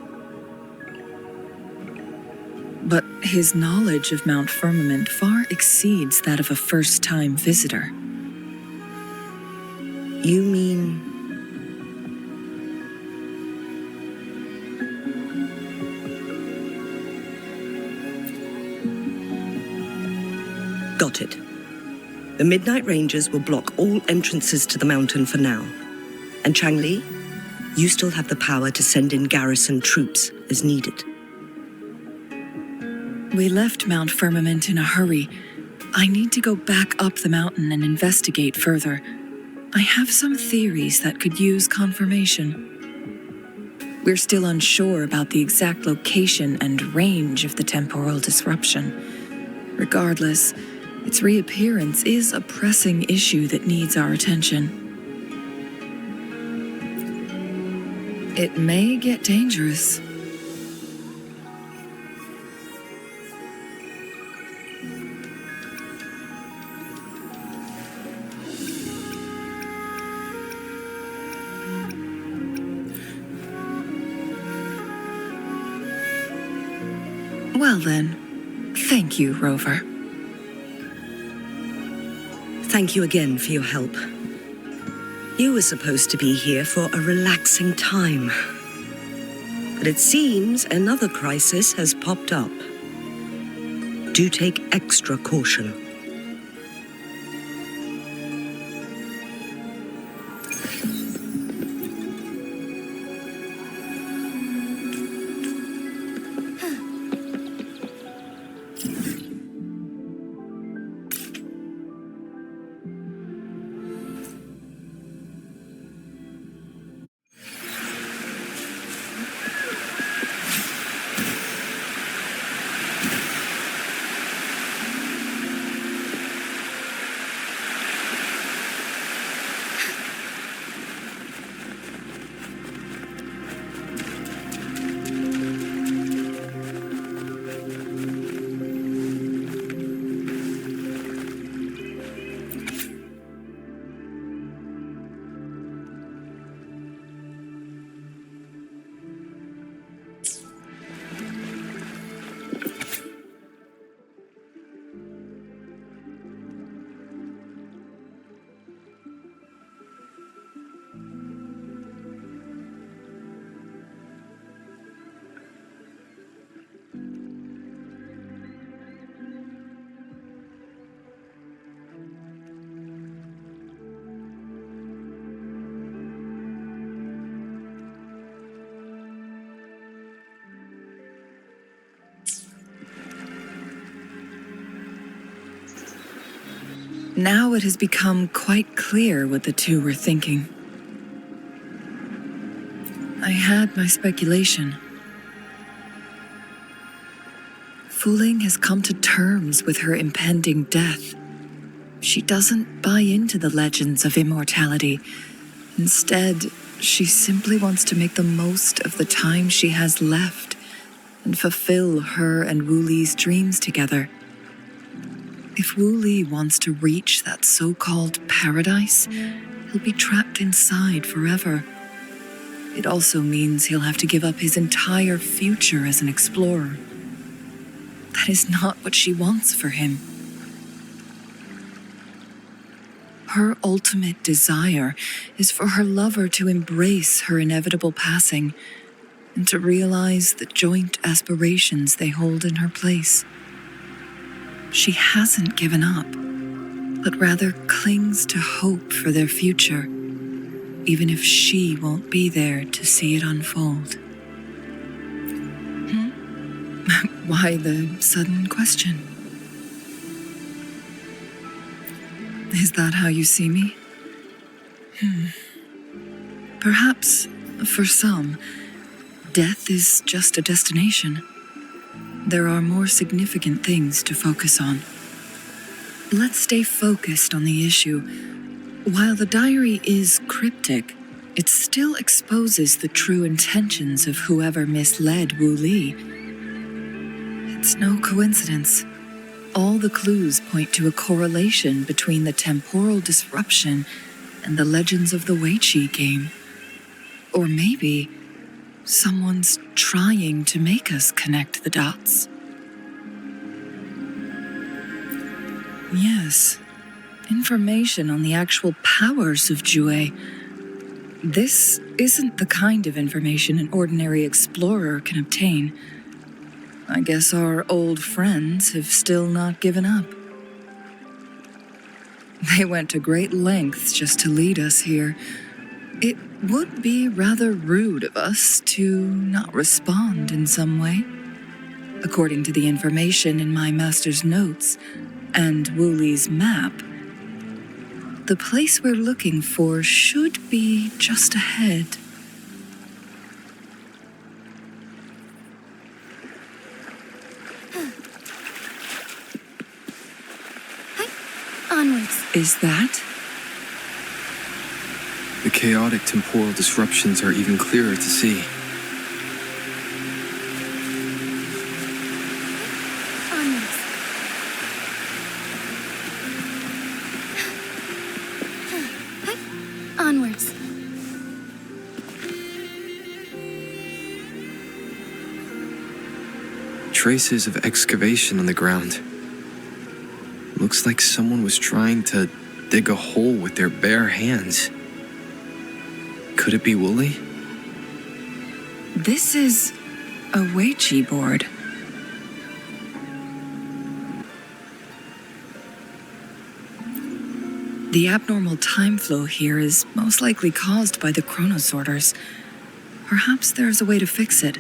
But his knowledge of Mount Firmament far exceeds that of a first-time visitor. You mean... Got it. The Midnight Rangers will block all entrances to the mountain for now. And Changli, you still have the power to send in garrison troops as needed. We left Mount Firmament in a hurry. I need to go back up the mountain and investigate further. I have some theories that could use confirmation. We're still unsure about the exact location and range of the temporal disruption. Regardless, its reappearance is a pressing issue that needs our attention. It may get dangerous. Well then, thank you, Rover. Thank you again for your help. You were supposed to be here for a relaxing time. But it seems another crisis has popped up. Do take extra caution. Now it has become quite clear what the two were thinking. I had my speculation. Wuthering has come to terms with her impending death. She doesn't buy into the legends of immortality. Instead, she simply wants to make the most of the time she has left and fulfill her and Wuli's dreams together. If Wu Li wants to reach that so-called paradise, he'll be trapped inside forever. It also means he'll have to give up his entire future as an explorer. That is not what she wants for him. Her ultimate desire is for her lover to embrace her inevitable passing and to realize the joint aspirations they hold in her place. She hasn't given up, but rather clings to hope for their future, even if she won't be there to see it unfold. Why the sudden question? Is that how you see me? Perhaps, for some, death is just a destination. There are more significant things to focus on. Let's stay focused on the issue. While the diary is cryptic, it still exposes the true intentions of whoever misled Wu Li. It's no coincidence. All the clues point to a correlation between the temporal disruption and the legends of the Weiqi game. Or maybe someone's trying to make us connect the dots. Yes, information on the actual powers of Jue. This isn't the kind of information an ordinary explorer can obtain. I guess our old friends have still not given up. They went to great lengths just to lead us here. It would be rather rude of us to not respond in some way. According to the information in my master's notes and Wu Li's map, the place we're looking for should be just ahead. Onwards. Is that? The chaotic temporal disruptions are even clearer to see. Onwards. Onwards. Traces of excavation on the ground. Looks like someone was trying to dig a hole with their bare hands. Could it be Wu Li? This is a Weiqi board. The abnormal time flow here is most likely caused by the chronosorters. Perhaps there's a way to fix it.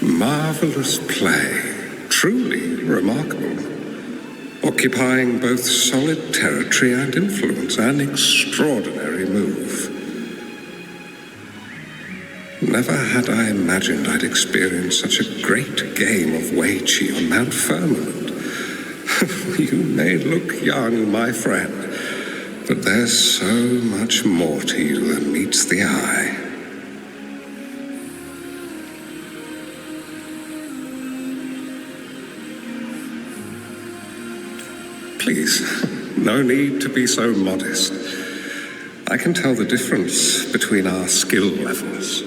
Marvelous play, truly remarkable. Occupying both solid territory and influence, an extraordinary move. Never had I imagined I'd experience such a great game of Weiqi on Mount Firmament. You may look young, my friend, but there's so much more to you than meets the eye. Please, no need to be so modest. I can tell the difference between our skill levels.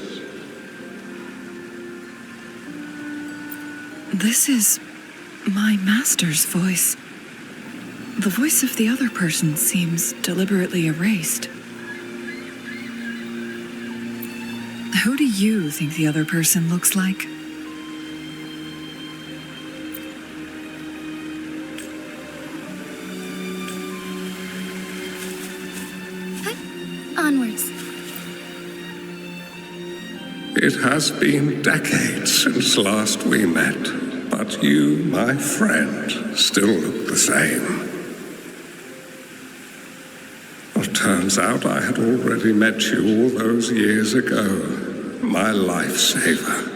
This is my master's voice. The voice of the other person seems deliberately erased. Who do you think the other person looks like? Onwards. It has been decades since last we met, but you, my friend, still look the same. I'll turn turns out I had already met you all those years ago, my lifesaver.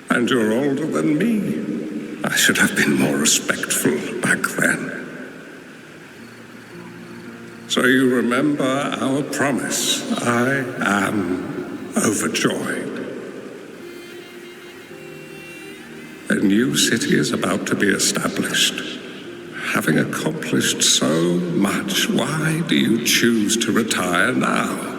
And you're older than me. I should have been more respectful back then. So you remember our promise. I am overjoyed. A new city is about to be established. Having accomplished so much, why do you choose to retire now?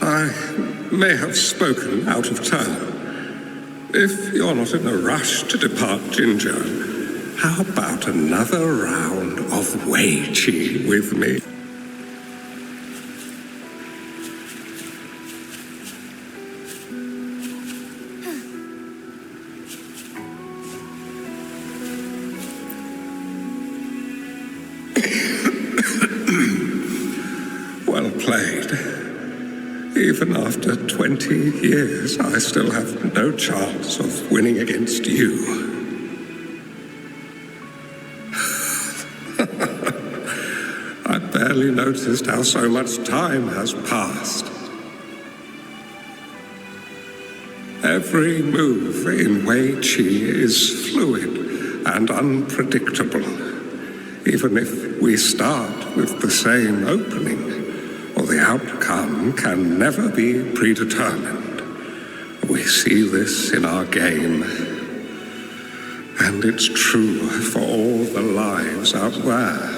I may have spoken out of turn. If you're not in a rush to depart Jinzhou, how about another round of Wei Qi with me? Well played. Even after 20 years, I still have no chance of winning against you. I barely noticed how so much time has passed. Every move in Wei Qi is fluid and unpredictable. Even if we start with the same opening, the outcome can never be predetermined. We see this in our game, and it's true for all the lives out there.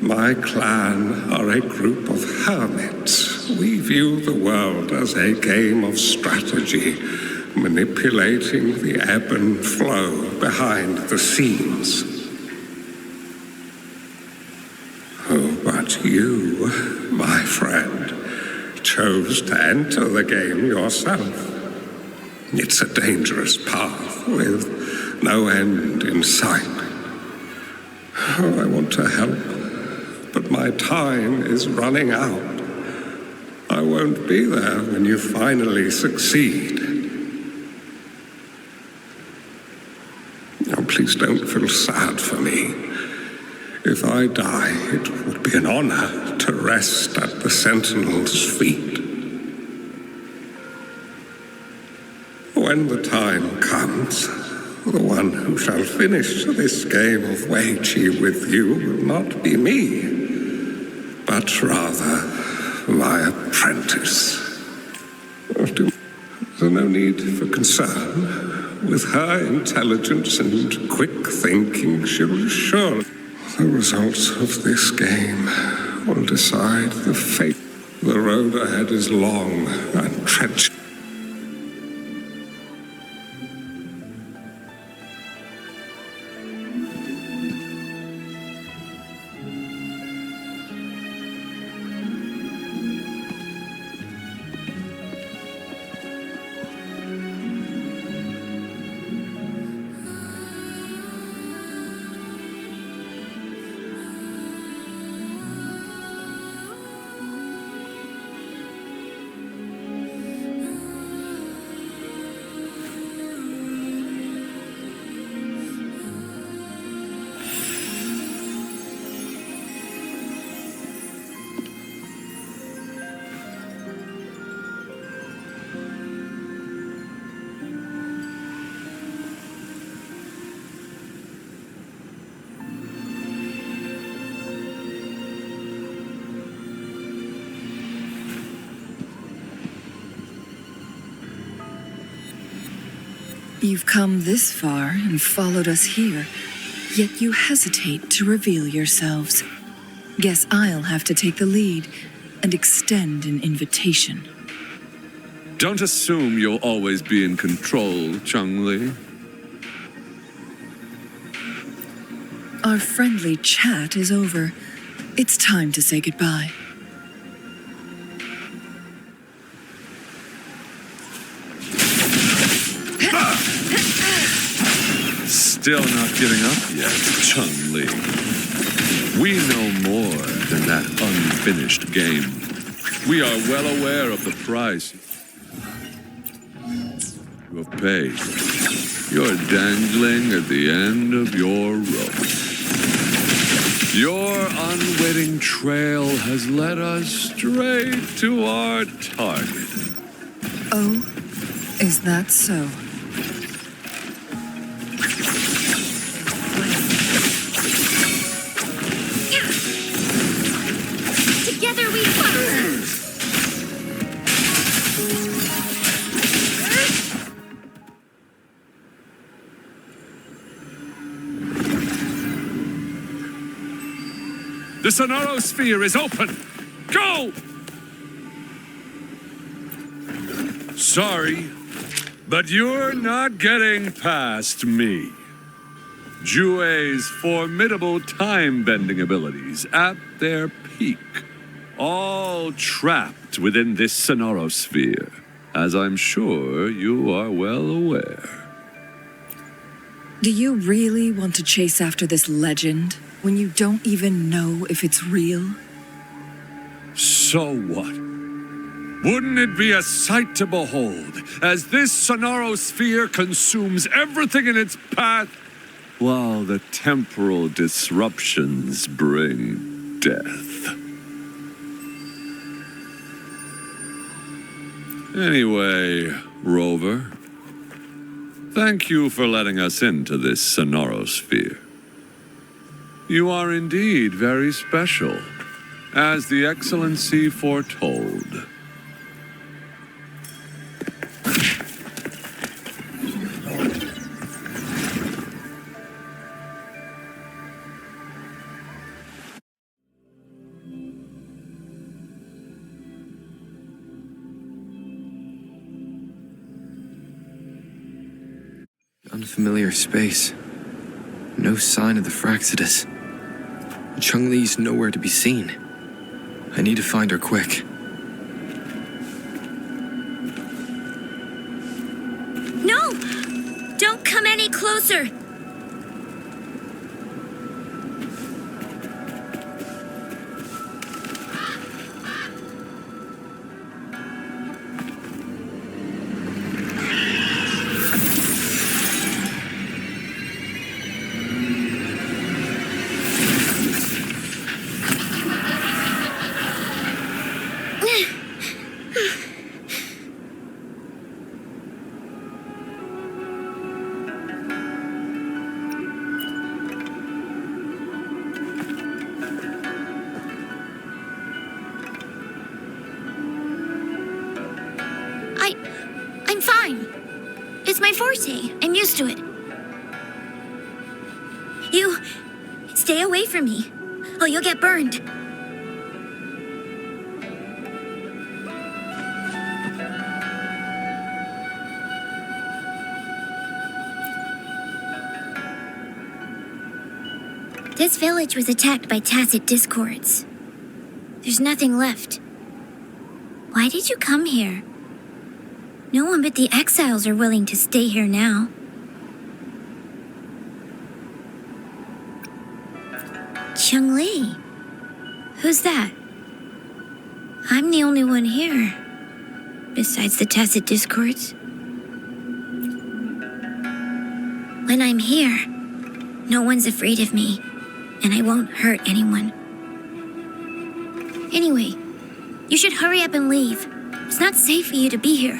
My clan are a group of hermits. We view the world as a game of strategy, manipulating the ebb and flow behind the scenes. But you, my friend, chose to enter the game yourself. It's a dangerous path with no end in sight. Oh, I want to help, but my time is running out. I won't be there when you finally succeed. Oh, please don't feel sad for me. If I die, it would be an honor to rest at the Sentinel's feet. When the time comes, the one who shall finish this game of Wei Qi with you will not be me, but rather my apprentice. There's no need for concern. With her intelligence and quick thinking, she'll surely... The results of this game will decide the fate. The road ahead is long and treacherous. You've come this far and followed us here, yet you hesitate to reveal yourselves. Guess I'll have to take the lead and extend an invitation. Don't assume you'll always be in control, Changli. Our friendly chat is over. It's time to say goodbye. Still not giving up yet, Changli. We know more than that unfinished game. We are well aware of the price. You have paid. You're dangling at the end of your rope. Your unwitting trail has led us straight to our target. Oh, is that so? Together we fight! The Sonorosphere is open! Go! Sorry, but you're not getting past me. Jue's formidable time-bending abilities at their peak, all trapped within this Sonorosphere, as I'm sure you are well aware. Do you really want to chase after this legend when you don't even know if it's real? So what? Wouldn't it be a sight to behold as this Sonorosphere consumes everything in its path while the temporal disruptions bring death? Anyway, Rover, thank you for letting us into this Sonorosphere. You are indeed very special, as the Excellency foretold. Unfamiliar space. No sign of the Fraxidus. Changli's nowhere to be seen. I need to find her quick. No! Don't come any closer! I'm fine. It's my forte. I'm used to it. You stay away from me. Oh, you'll get burned. This village was attacked by tacit discords. There's nothing left. Why did you come here? No one but the exiles are willing to stay here now. Changli? Who's that? I'm the only one here, besides the tacit discords. When I'm here, no one's afraid of me, and I won't hurt anyone. Anyway, you should hurry up and leave. It's not safe for you to be here.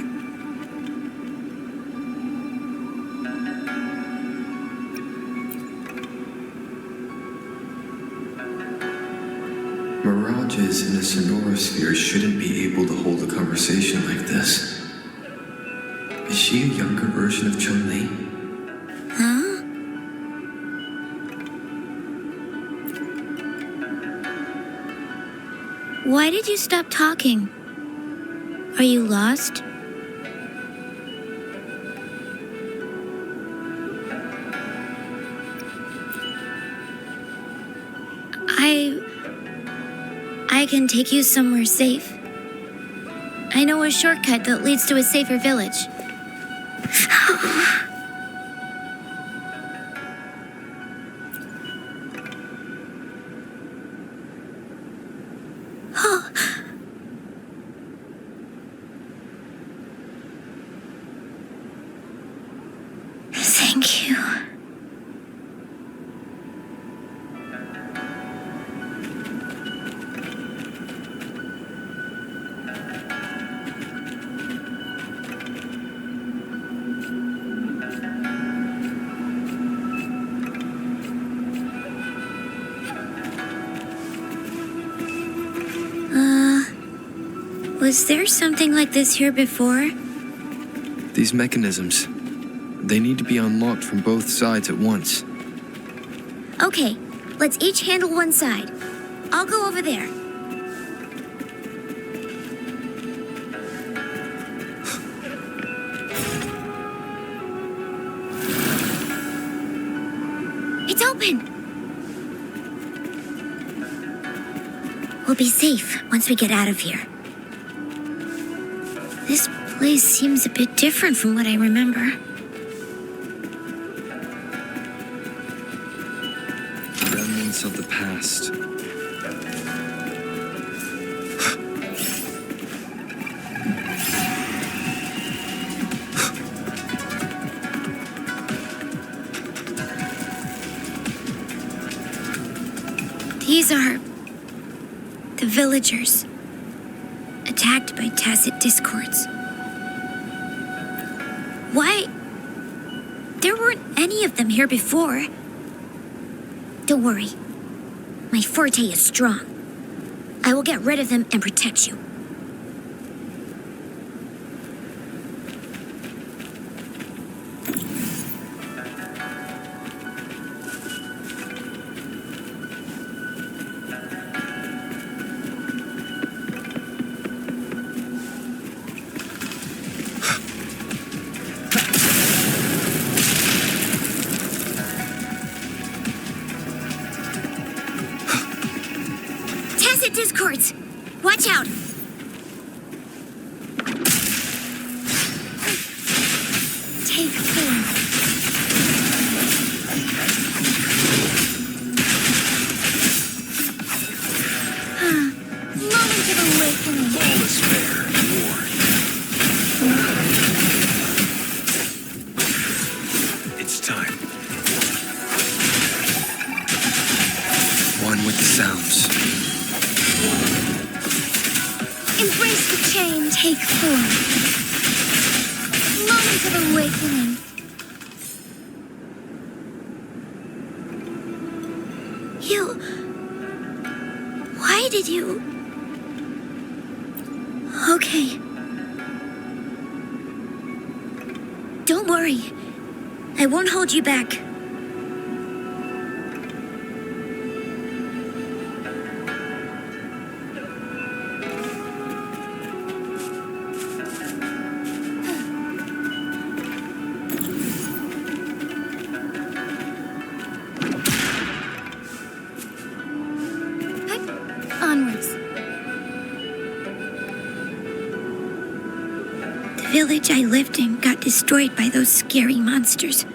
Mirages in a Sonorosphere shouldn't be able to hold a conversation like this. Is she a younger version of Changli? Huh? Why did you stop talking? Are you lost? I can take you somewhere safe. I know a shortcut that leads to a safer village. Thank you. Was there something like this here before? These mechanisms, they need to be unlocked from both sides at once. Okay, let's each handle one side. I'll go over there. It's open! We'll be safe once we get out of here. This place seems a bit different from what I remember. Remnants of the past. These are the villagers, attacked by tacit discords. Why? There weren't any of them here before. Don't worry. My forte is strong. I will get rid of them and protect you. Discords! Watch out! Take form. Moment of awakening. All is fair in war. It's time. One with the sounds. Embrace the change. Take form. Moment of awakening. You... Why did you... Okay. Don't worry. I won't hold you back. Onwards. The village I lived in got destroyed by those scary monsters.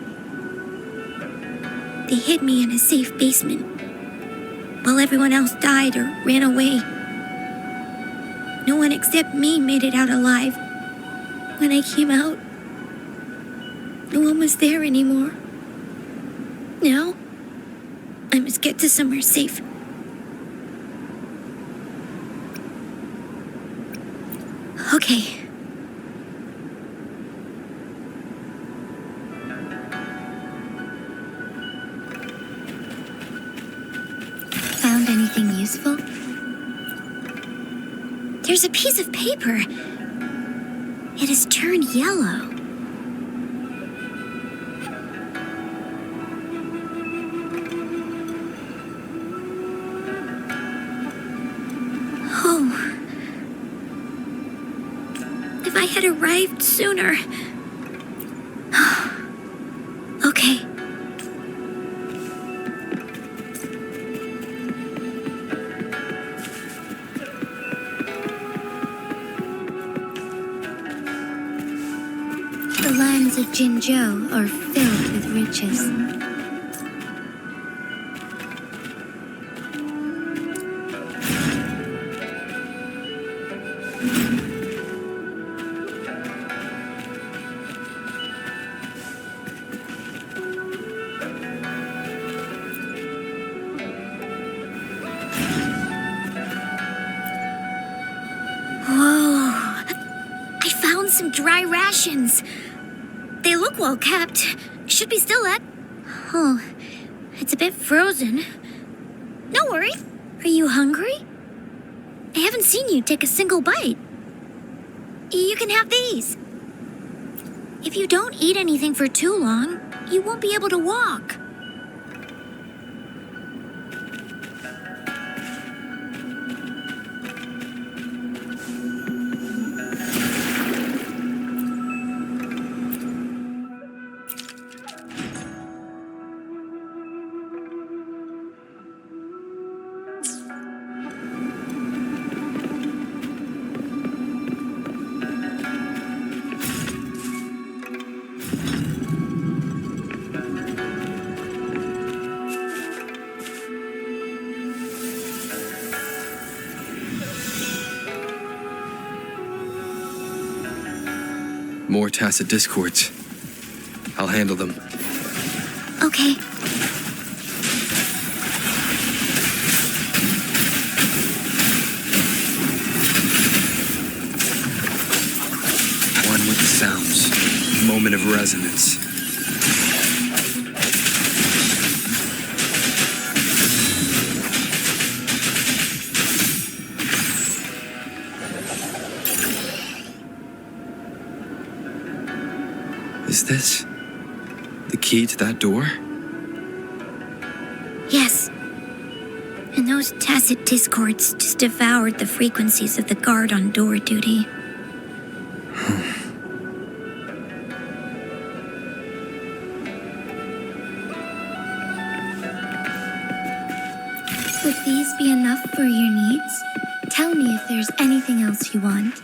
They hid me in a safe basement, while everyone else died or ran away. No one except me made it out alive. When I came out, no one was there anymore. Now, I must get to somewhere safe. Okay. Found anything useful? There's a piece of paper. It has turned yellow. Oh. If I had arrived sooner. Okay. The lands of Jinzhou are filled with riches. some dry rations. They look well kept. Should be still at... Oh, it's a bit frozen. No worry. Are you hungry? I haven't seen you take a single bite. You can have these. If you don't eat anything for too long, you won't be able to walk. More tacit discords. I'll handle them. Okay. One with the sounds. Moment of resonance. Is this the key to that door? Yes. And those tacit discords just devoured the frequencies of the guard on door duty. Would these be enough for your needs? Tell me if there's anything else you want.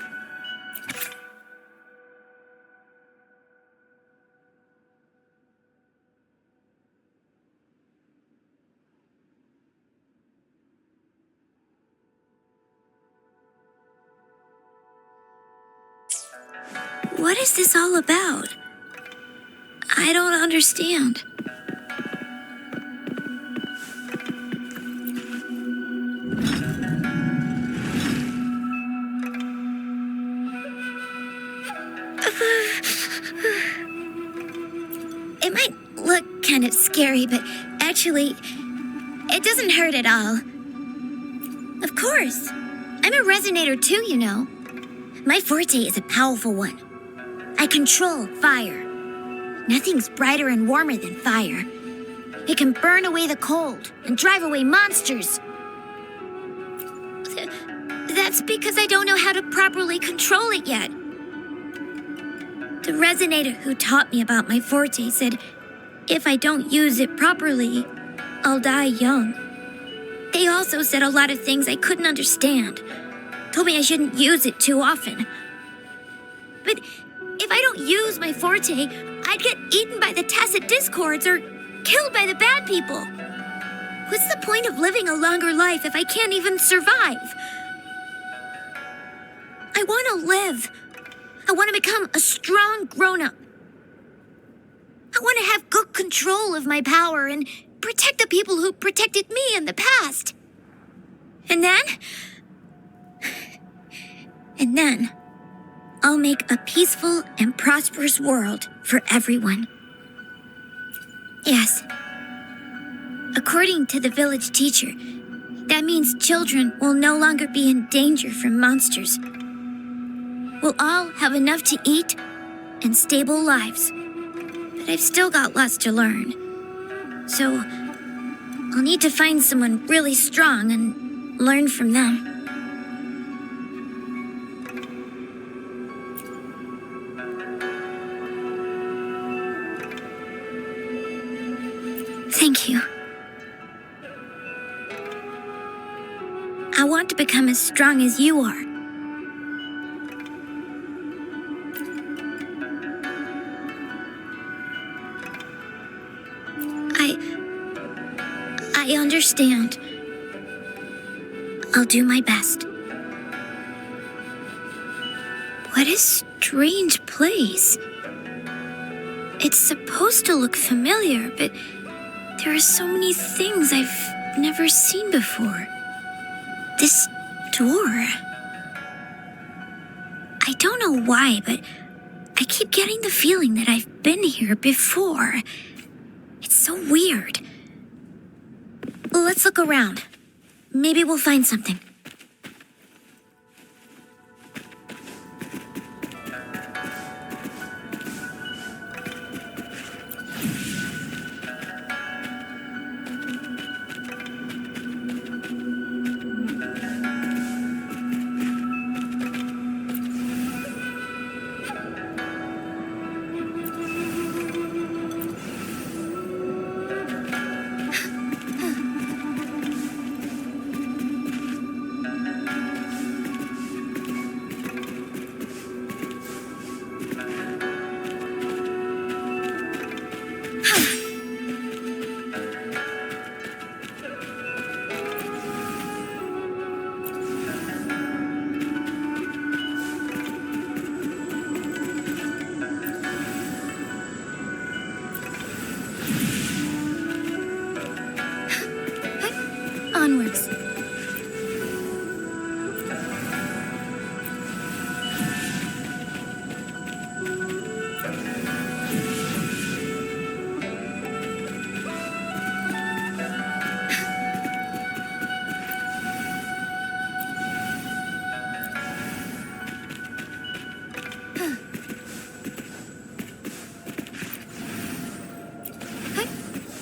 What is this all about? I don't understand. It might look kind of scary, but actually, it doesn't hurt at all. Of course. I'm a resonator too, you know. My forte is a powerful one. I control fire. Nothing's brighter and warmer than fire. It can burn away the cold and drive away monsters. That's because I don't know how to properly control it yet. The resonator who taught me about my forte said if I don't use it properly, I'll die young. They also said a lot of things I couldn't understand. Told me I shouldn't use it too often. But if I don't use my forte, I'd get eaten by the tacit discords or killed by the bad people. What's the point of living a longer life if I can't even survive? I want to live. I want to become a strong grown-up. I want to have good control of my power and protect the people who protected me in the past. And then, I'll make a peaceful and prosperous world for everyone. Yes. According to the village teacher, that means children will no longer be in danger from monsters. We'll all have enough to eat and stable lives. But I've still got lots to learn. So, I'll need to find someone really strong and learn from them. Thank you. I want to become as strong as you are. I understand. I'll do my best. What a strange place. It's supposed to look familiar, but there are so many things I've never seen before. This door. I don't know why, but I keep getting the feeling that I've been here before. It's so weird. Let's look around. Maybe we'll find something. Onwards.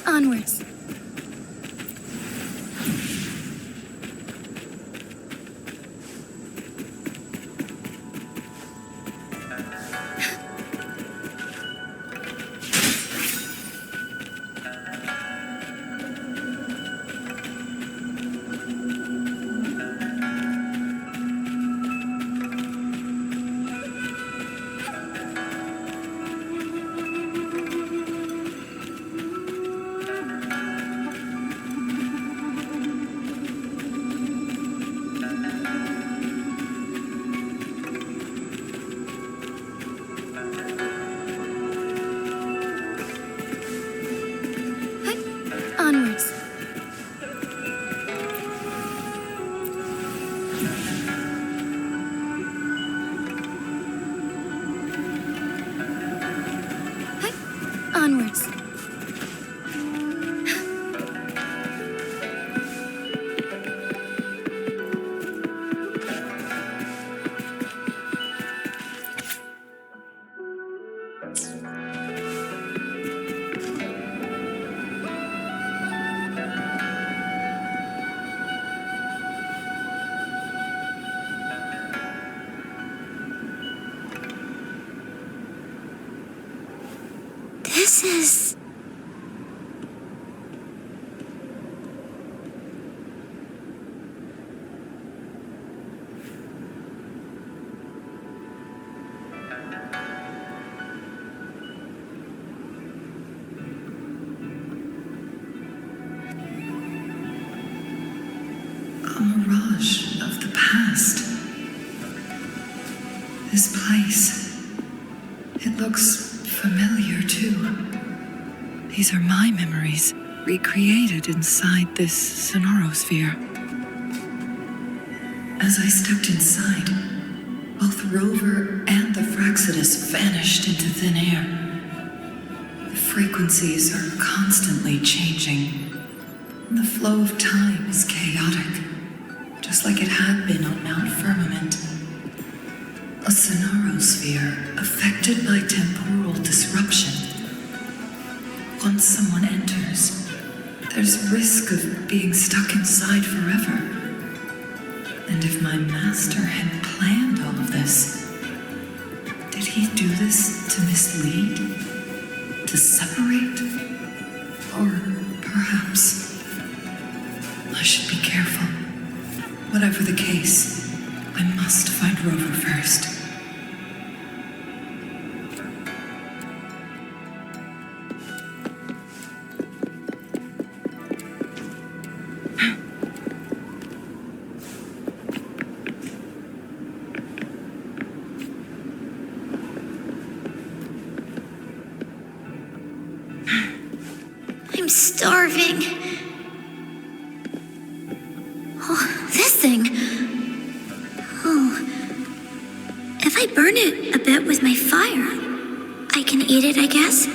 Onwards. Onwards. Onwards. This is... a mirage of the past. This place, it looks familiar too. These are my memories, recreated inside this sonorosphere. As I stepped inside, both Rover and the Fraxidus vanished into thin air. The frequencies are constantly changing. The flow of time is chaotic, just like it had been on Mount Firmament. A sonorosphere affected by temporal disruption. Once someone enters, there's risk of being stuck inside forever. And if my master had planned all of this, did he do this to mislead? To separate? Or perhaps I should be careful. Whatever the case, I must find Rover first. I'm starving. Oh, this thing. Oh. If I burn it a bit with my fire, and eat it, I guess?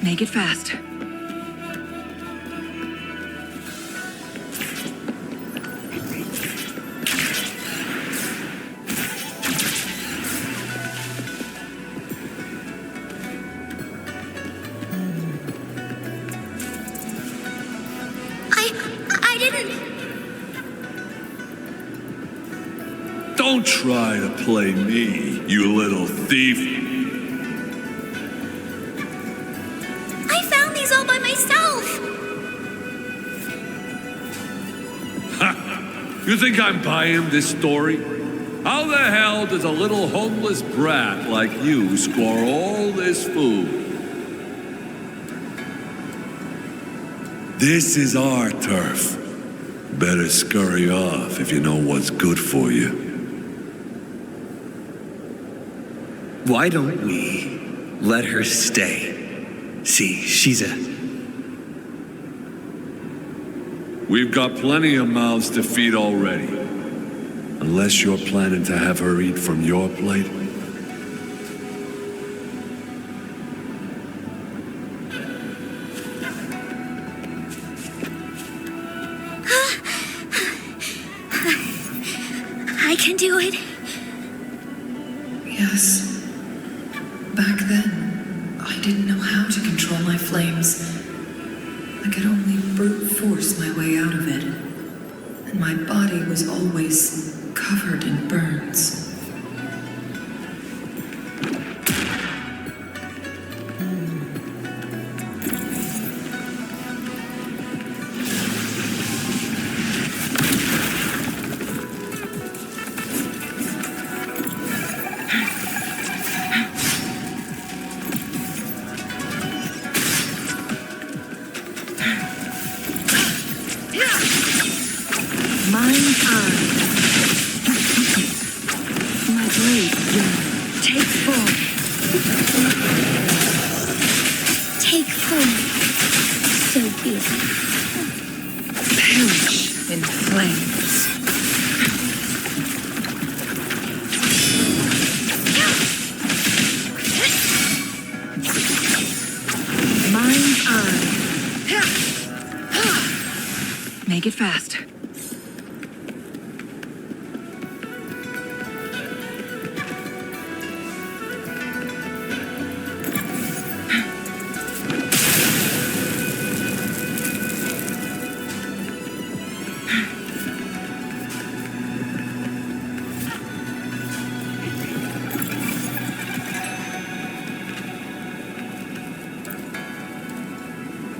Make it fast. I didn't... Don't try to play me, you little thief. I found these all by myself. You think I'm buying this story? How the hell does a little homeless brat like you score all this food? This is our turf. Better scurry off if you know what's good for you. Why don't we let her stay? See, she's a... We've got plenty of mouths to feed already. Unless you're planning to have her eat from your plate. I can do it. Yes. Back then, I didn't know how to control my flames. I could only brute force my way out of it. And my body was always covered in burns. Take form. So be it. Perish in flames. Mine eye. Make it fast.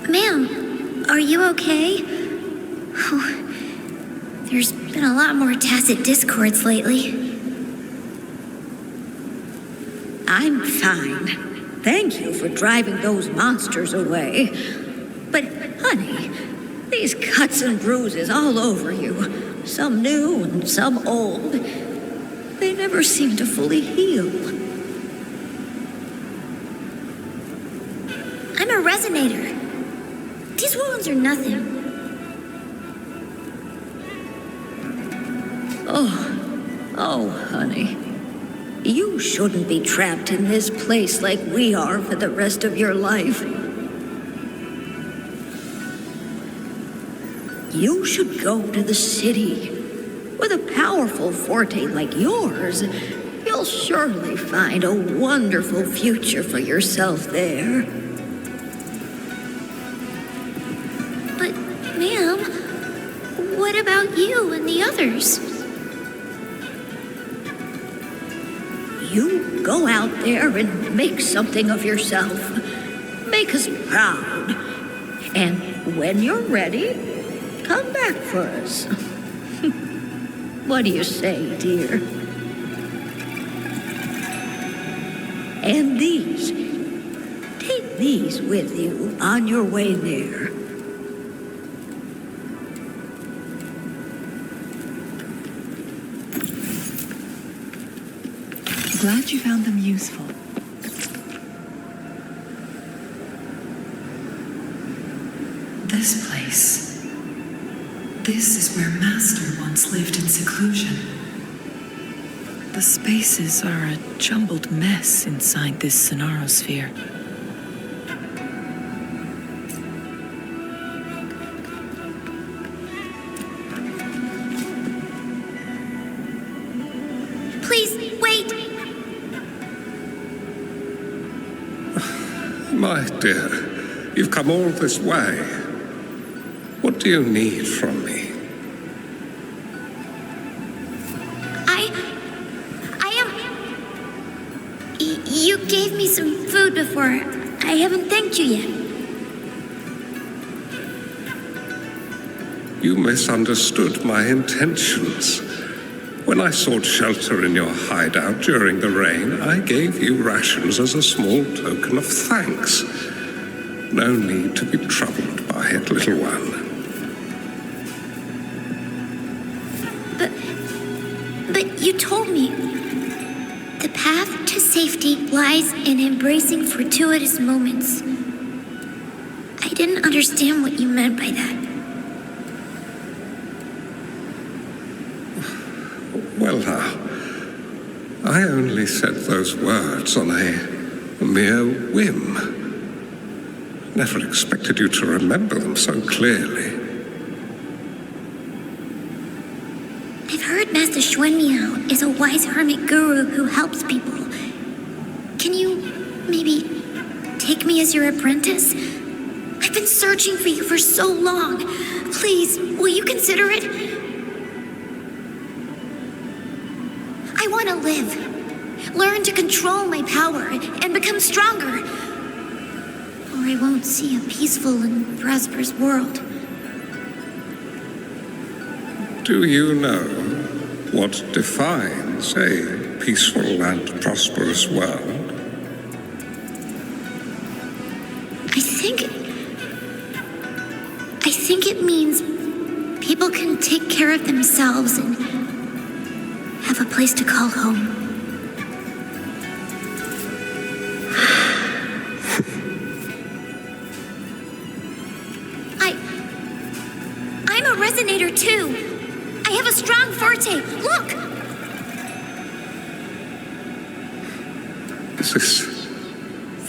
Ma'am, are you okay? Oh, there's been a lot more tacit discords lately. I'm fine. Thank you for driving those monsters away. But, honey, these cuts and bruises all over you, some new and some old, they never seem to fully heal. I'm a resonator. These wounds are nothing. Oh, honey. You shouldn't be trapped in this place like we are for the rest of your life. You should go to the city. With a powerful forte like yours, you'll surely find a wonderful future for yourself there. But, ma'am, what about you and the others? You go out there and make something of yourself. Make us proud. And when you're ready, come back for us. What do you say, dear? And these. Take these with you on your way there. Glad you found them useful. This This is where Master once lived in seclusion. The spaces are a jumbled mess inside this Sonarosphere. Please, wait! My dear, you've come all this way. What do you need from me? You gave me some food before. I haven't thanked you yet. You misunderstood my intentions. When I sought shelter in your hideout during the rain, I gave you rations as a small token of thanks. No need to be troubled by it, little one. But you told me the path to safety lies in embracing fortuitous moments. I didn't understand what you meant by that. Well now, I only said those words on a mere whim. Never expected you to remember them so clearly. I've heard Master Xuanmiao is a wise hermit guru who helps people. Can you maybe take me as your apprentice? I've been searching for you for so long. Please, will you consider it? I want to live, learn to control my power, and become stronger. Or I won't see a peaceful and prosperous world. Do you know what defines a peaceful and prosperous world? I think it means people can take care of themselves and have a place to call home. I'm a resonator too. I have a strong forte. Look! This is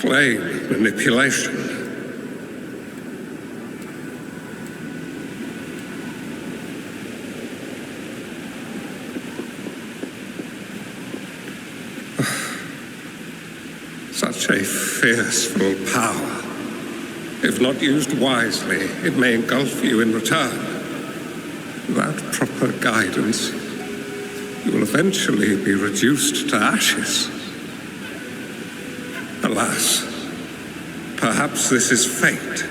flame manipulation. Such a fearful power. If not used wisely, it may engulf you in return. Without proper guidance, you will eventually be reduced to ashes. Alas, perhaps this is fate.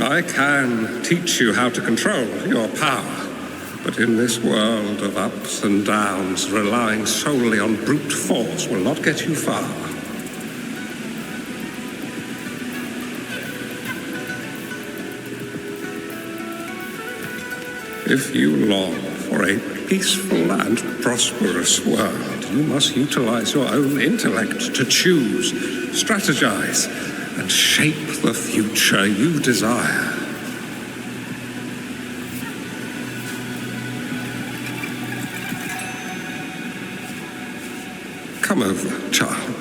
I can teach you how to control your power, but in this world of ups and downs, relying solely on brute force will not get you far. If you long for a peaceful and prosperous world, you must utilize your own intellect to choose, strategize, and shape the future you desire. Come over, child.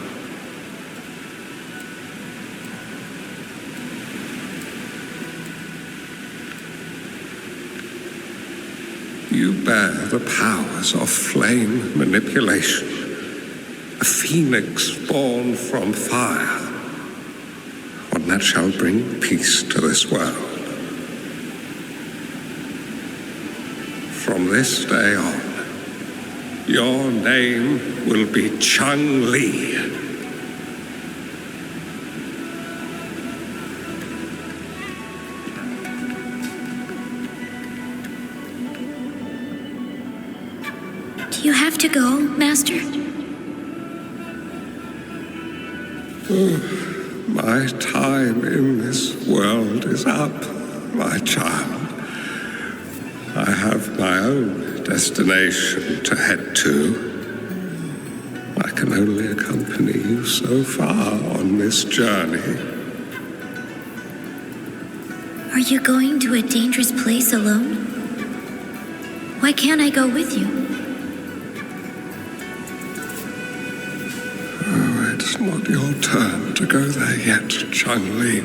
You bear the powers of flame manipulation, a phoenix born from fire. One that shall bring peace to this world. From this day on, your name will be Changli. Do you have to go, Master? My time in this world is up, my child. I have my own destination to head to. I can only accompany you so far on this journey. Are you going to a dangerous place alone? Why can't I go with you? Oh, it's not your turn to go there yet, Changli.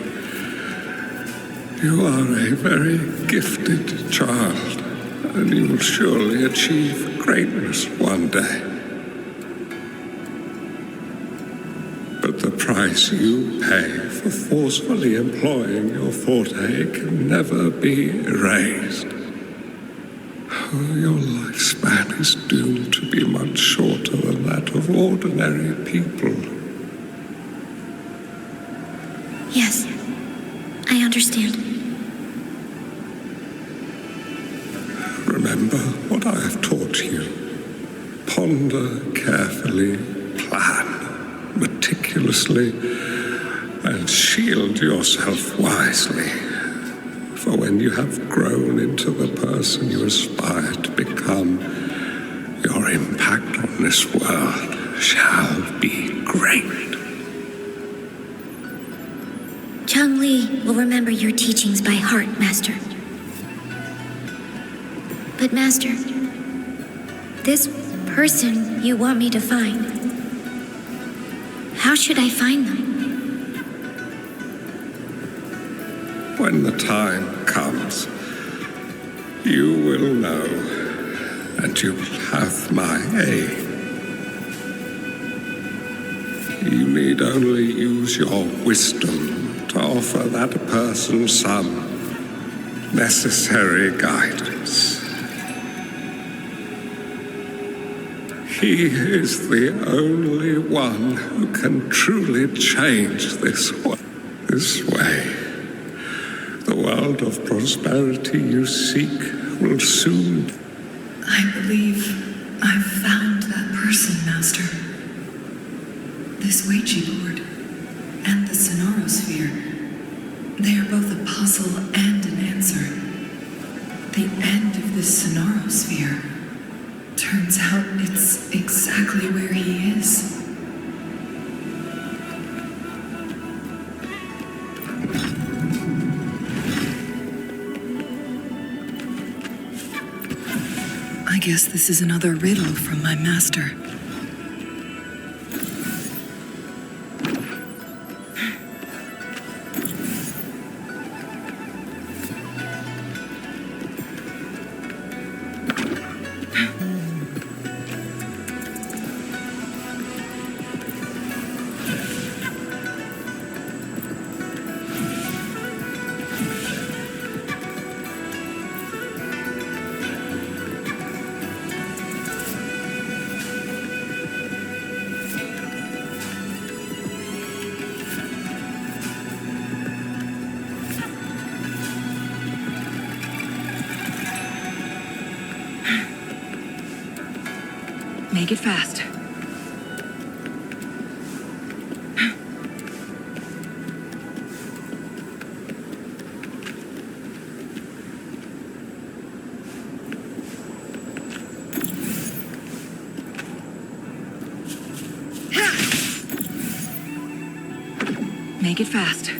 You are a very gifted child, and you will surely achieve greatness one day. But the price you pay for forcefully employing your forte can never be erased. Your lifespan is doomed to be much shorter than that of ordinary people. Yes, I understand. Remember what I have taught you. Ponder carefully, plan meticulously, and shield yourself wisely. For when you have grown into the person you aspire to become, your impact on this world shall be great. Changli will remember your teachings by heart, Master. But Master, this person you want me to find, how should I find them? When the time comes, you will know, and you will have my aid. You need only use your wisdom to offer that person some necessary guidance. He is the only one who can truly change this way. The world of prosperity you seek will soon. I believe I've found that person, Master. This Ouija board and the Sonorosphere, they are both a puzzle and an answer. The end of this Sonorosphere, turns out it's exactly where he is. I guess this is another riddle from my master. Make it fast. Make it fast.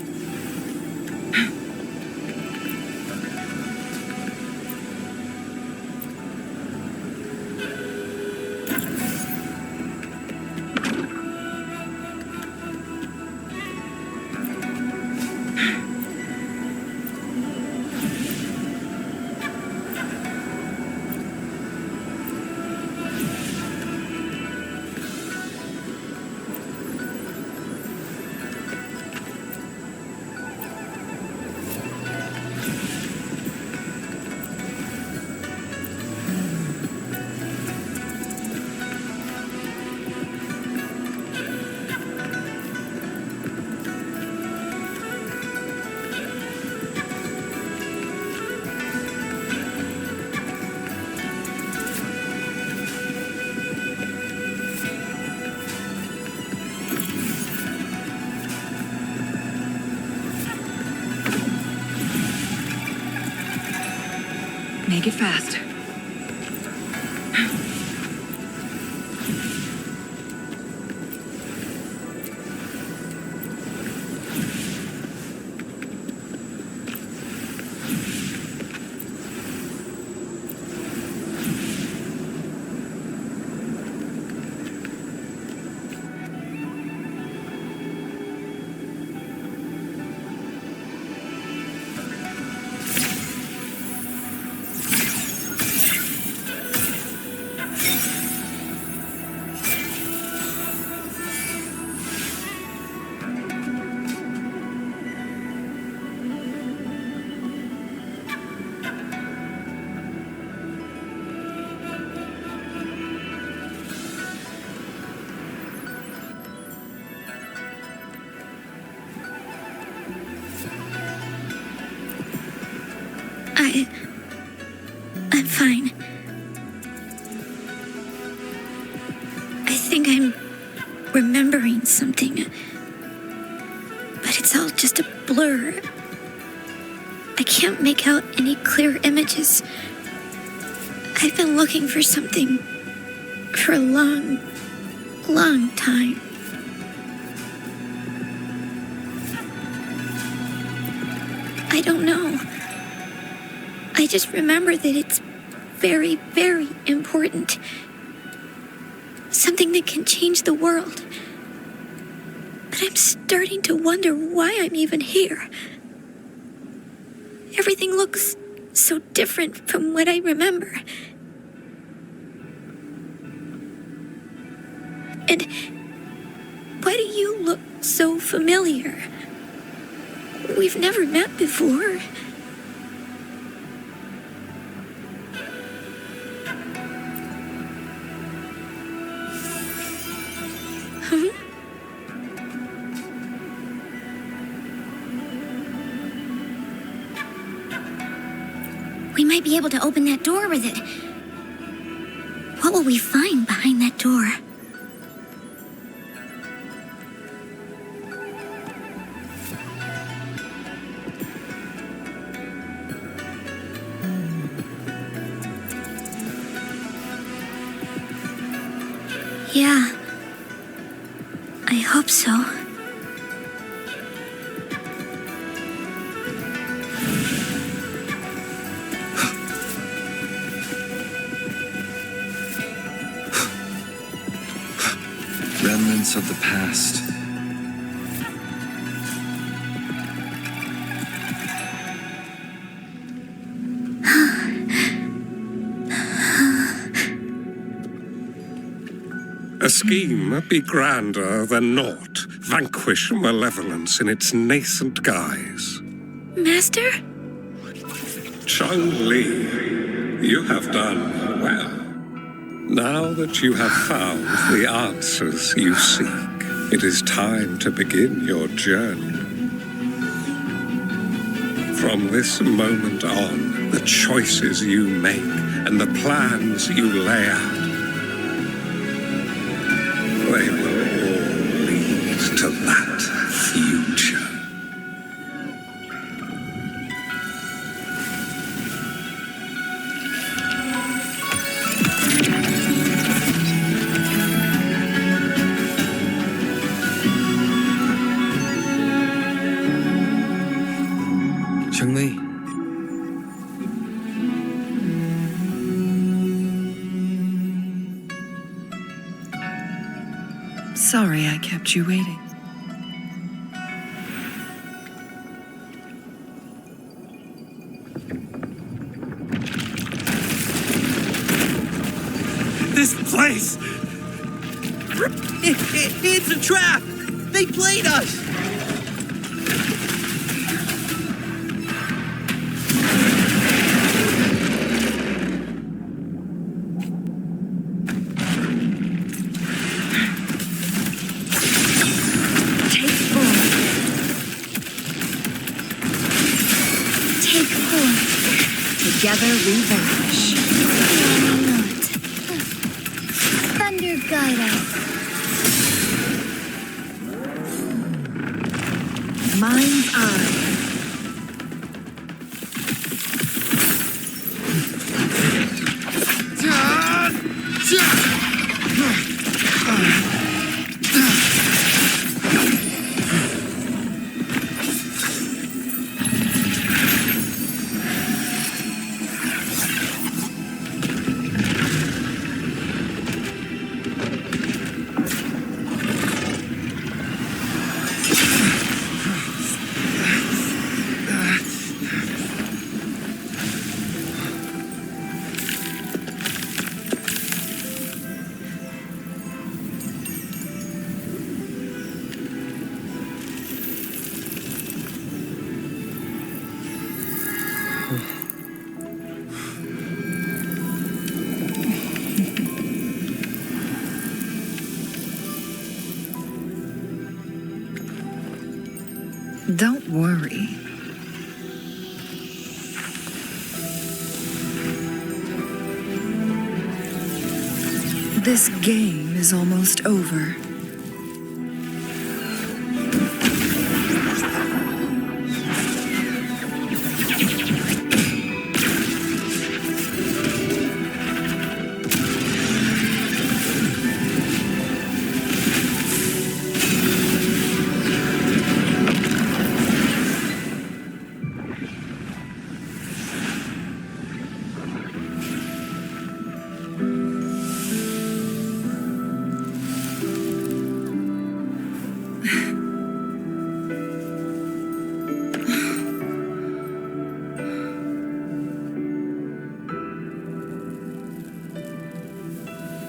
Make it fast. I'm fine. I think I'm remembering something. But it's all just a blur. I can't make out any clear images. I've been looking for something for a long, long time. I don't know. I just remember that it's very, very important. Something that can change the world. But I'm starting to wonder why I'm even here. Everything looks so different from what I remember. And why do you look so familiar? We've never met before. We might be able to open that door with it. What will we find behind that door? Yeah, I hope so. Remnants of the past. A scheme be grander than naught. Vanquish malevolence in its nascent guise. Master? Changli, you have done well. Now that you have found the answers you seek, it is time to begin your journey. From this moment on, the choices you make and the plans you lay out, they will all lead to that future. Changli. Sorry I kept you waiting. This place! It's a trap! They played us! Together we vanish. Thunder guide us. Mind's eye. Don't worry. This game is almost over.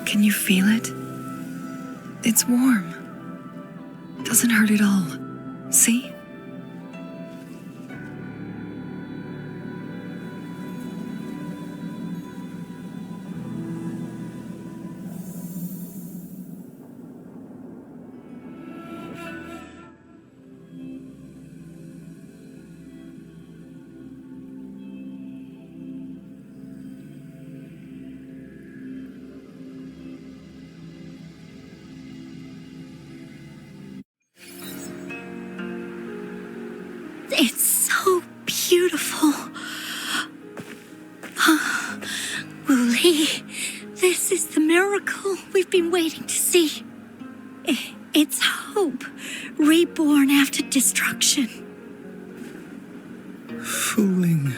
Can you feel it? It's warm. Doesn't hurt at all. See? It's so beautiful. Wooly, this is the miracle we've been waiting to see. It's hope, reborn after destruction. Fooling.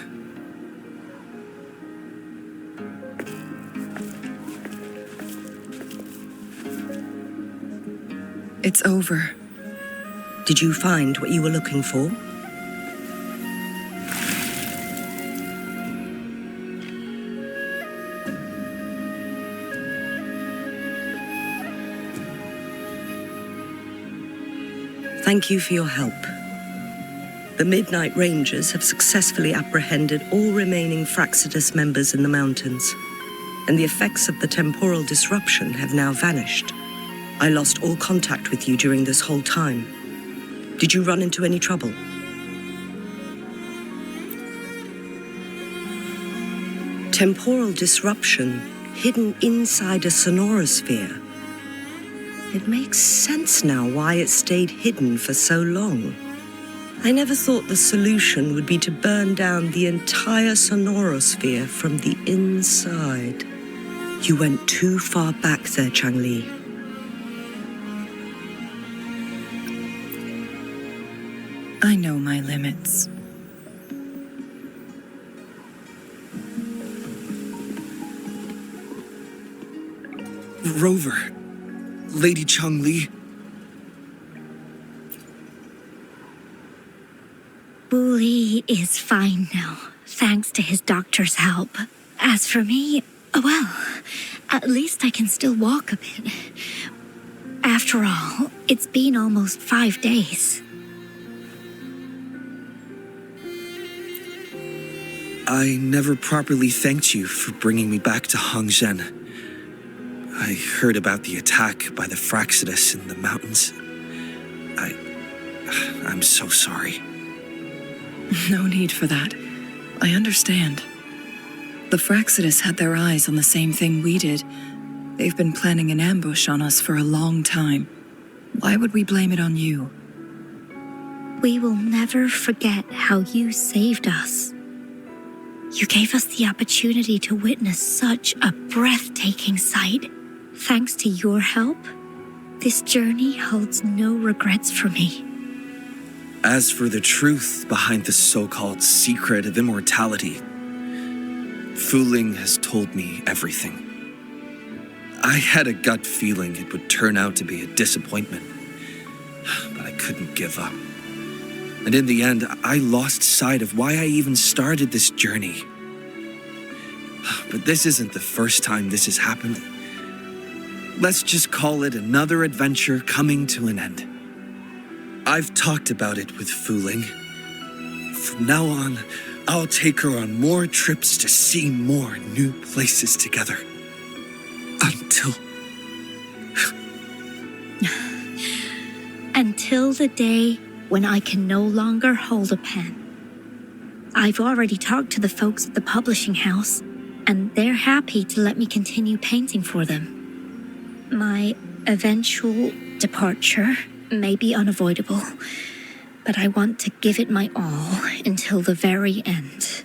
It's over. Did you find what you were looking for? Thank you for your help. The Midnight Rangers have successfully apprehended all remaining Fraxidus members in the mountains, and the effects of the temporal disruption have now vanished. I lost all contact with you during this whole time. Did you run into any trouble? Temporal disruption hidden inside a sonorosphere. It makes sense now why it stayed hidden for so long. I never thought the solution would be to burn down the entire sonorosphere from the inside. You went too far back there, Changli. I know my limits. Rover. Lady Changli. Wooly is fine now, thanks to his doctor's help. As for me, well, at least I can still walk a bit. After all, it's been almost 5 days. I never properly thanked you for bringing me back to Hongzhen. I heard about the attack by the Fraxidus in the mountains. I'm so sorry. No need for that. I understand. The Fraxidus had their eyes on the same thing we did. They've been planning an ambush on us for a long time. Why would we blame it on you? We will never forget how you saved us. You gave us the opportunity to witness such a breathtaking sight. Thanks to your help, this journey holds no regrets for me. As for the truth behind the so-called secret of immortality, Fooling has told me everything. I had a gut feeling it would turn out to be a disappointment, but I couldn't give up. And in the end, I lost sight of why I even started this journey. But this isn't the first time this has happened. Let's just call it another adventure coming to an end. I've talked about it with Fooling. From now on, I'll take her on more trips to see more new places together. Until the day when I can no longer hold a pen. I've already talked to the folks at the publishing house, and they're happy to let me continue painting for them. My eventual departure may be unavoidable, but I want to give it my all until the very end.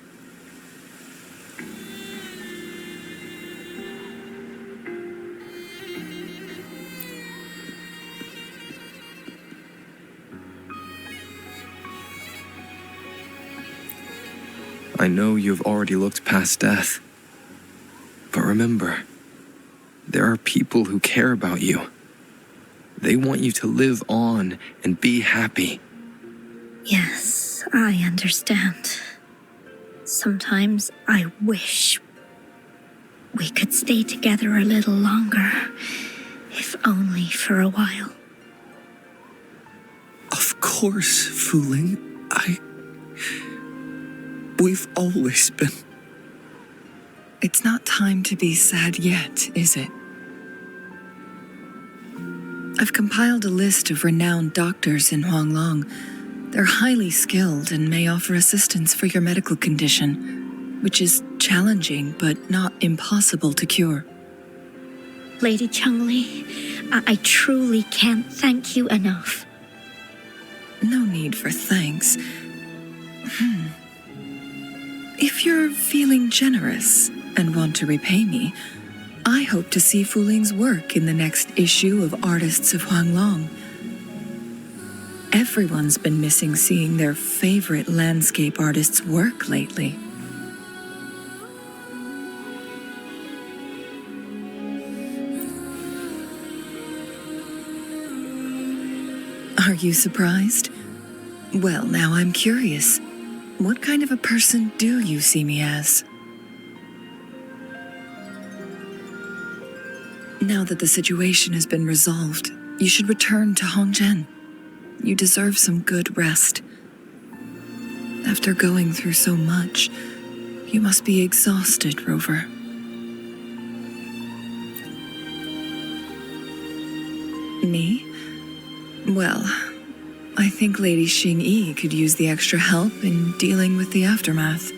I know you've already looked past death. But remember, there are people who care about you. They want you to live on and be happy. Yes, I understand. Sometimes I wish we could stay together a little longer, if only for a while. Of course, Wuthering. We've always been... It's not time to be sad yet, is it? I've compiled a list of renowned doctors in Huanglong. They're highly skilled and may offer assistance for your medical condition, which is challenging but not impossible to cure. Lady Changli, I truly can't thank you enough. No need for thanks. If you're feeling generous and want to repay me, I hope to see Fuling's work in the next issue of Artists of Huanglong. Everyone's been missing seeing their favorite landscape artists work lately. Are you surprised? Well, now I'm curious. What kind of a person do you see me as? Now that the situation has been resolved, you should return to Hongzhen. You deserve some good rest. After going through so much, you must be exhausted, Rover. Me? Well, I think Lady Xingyi could use the extra help in dealing with the aftermath.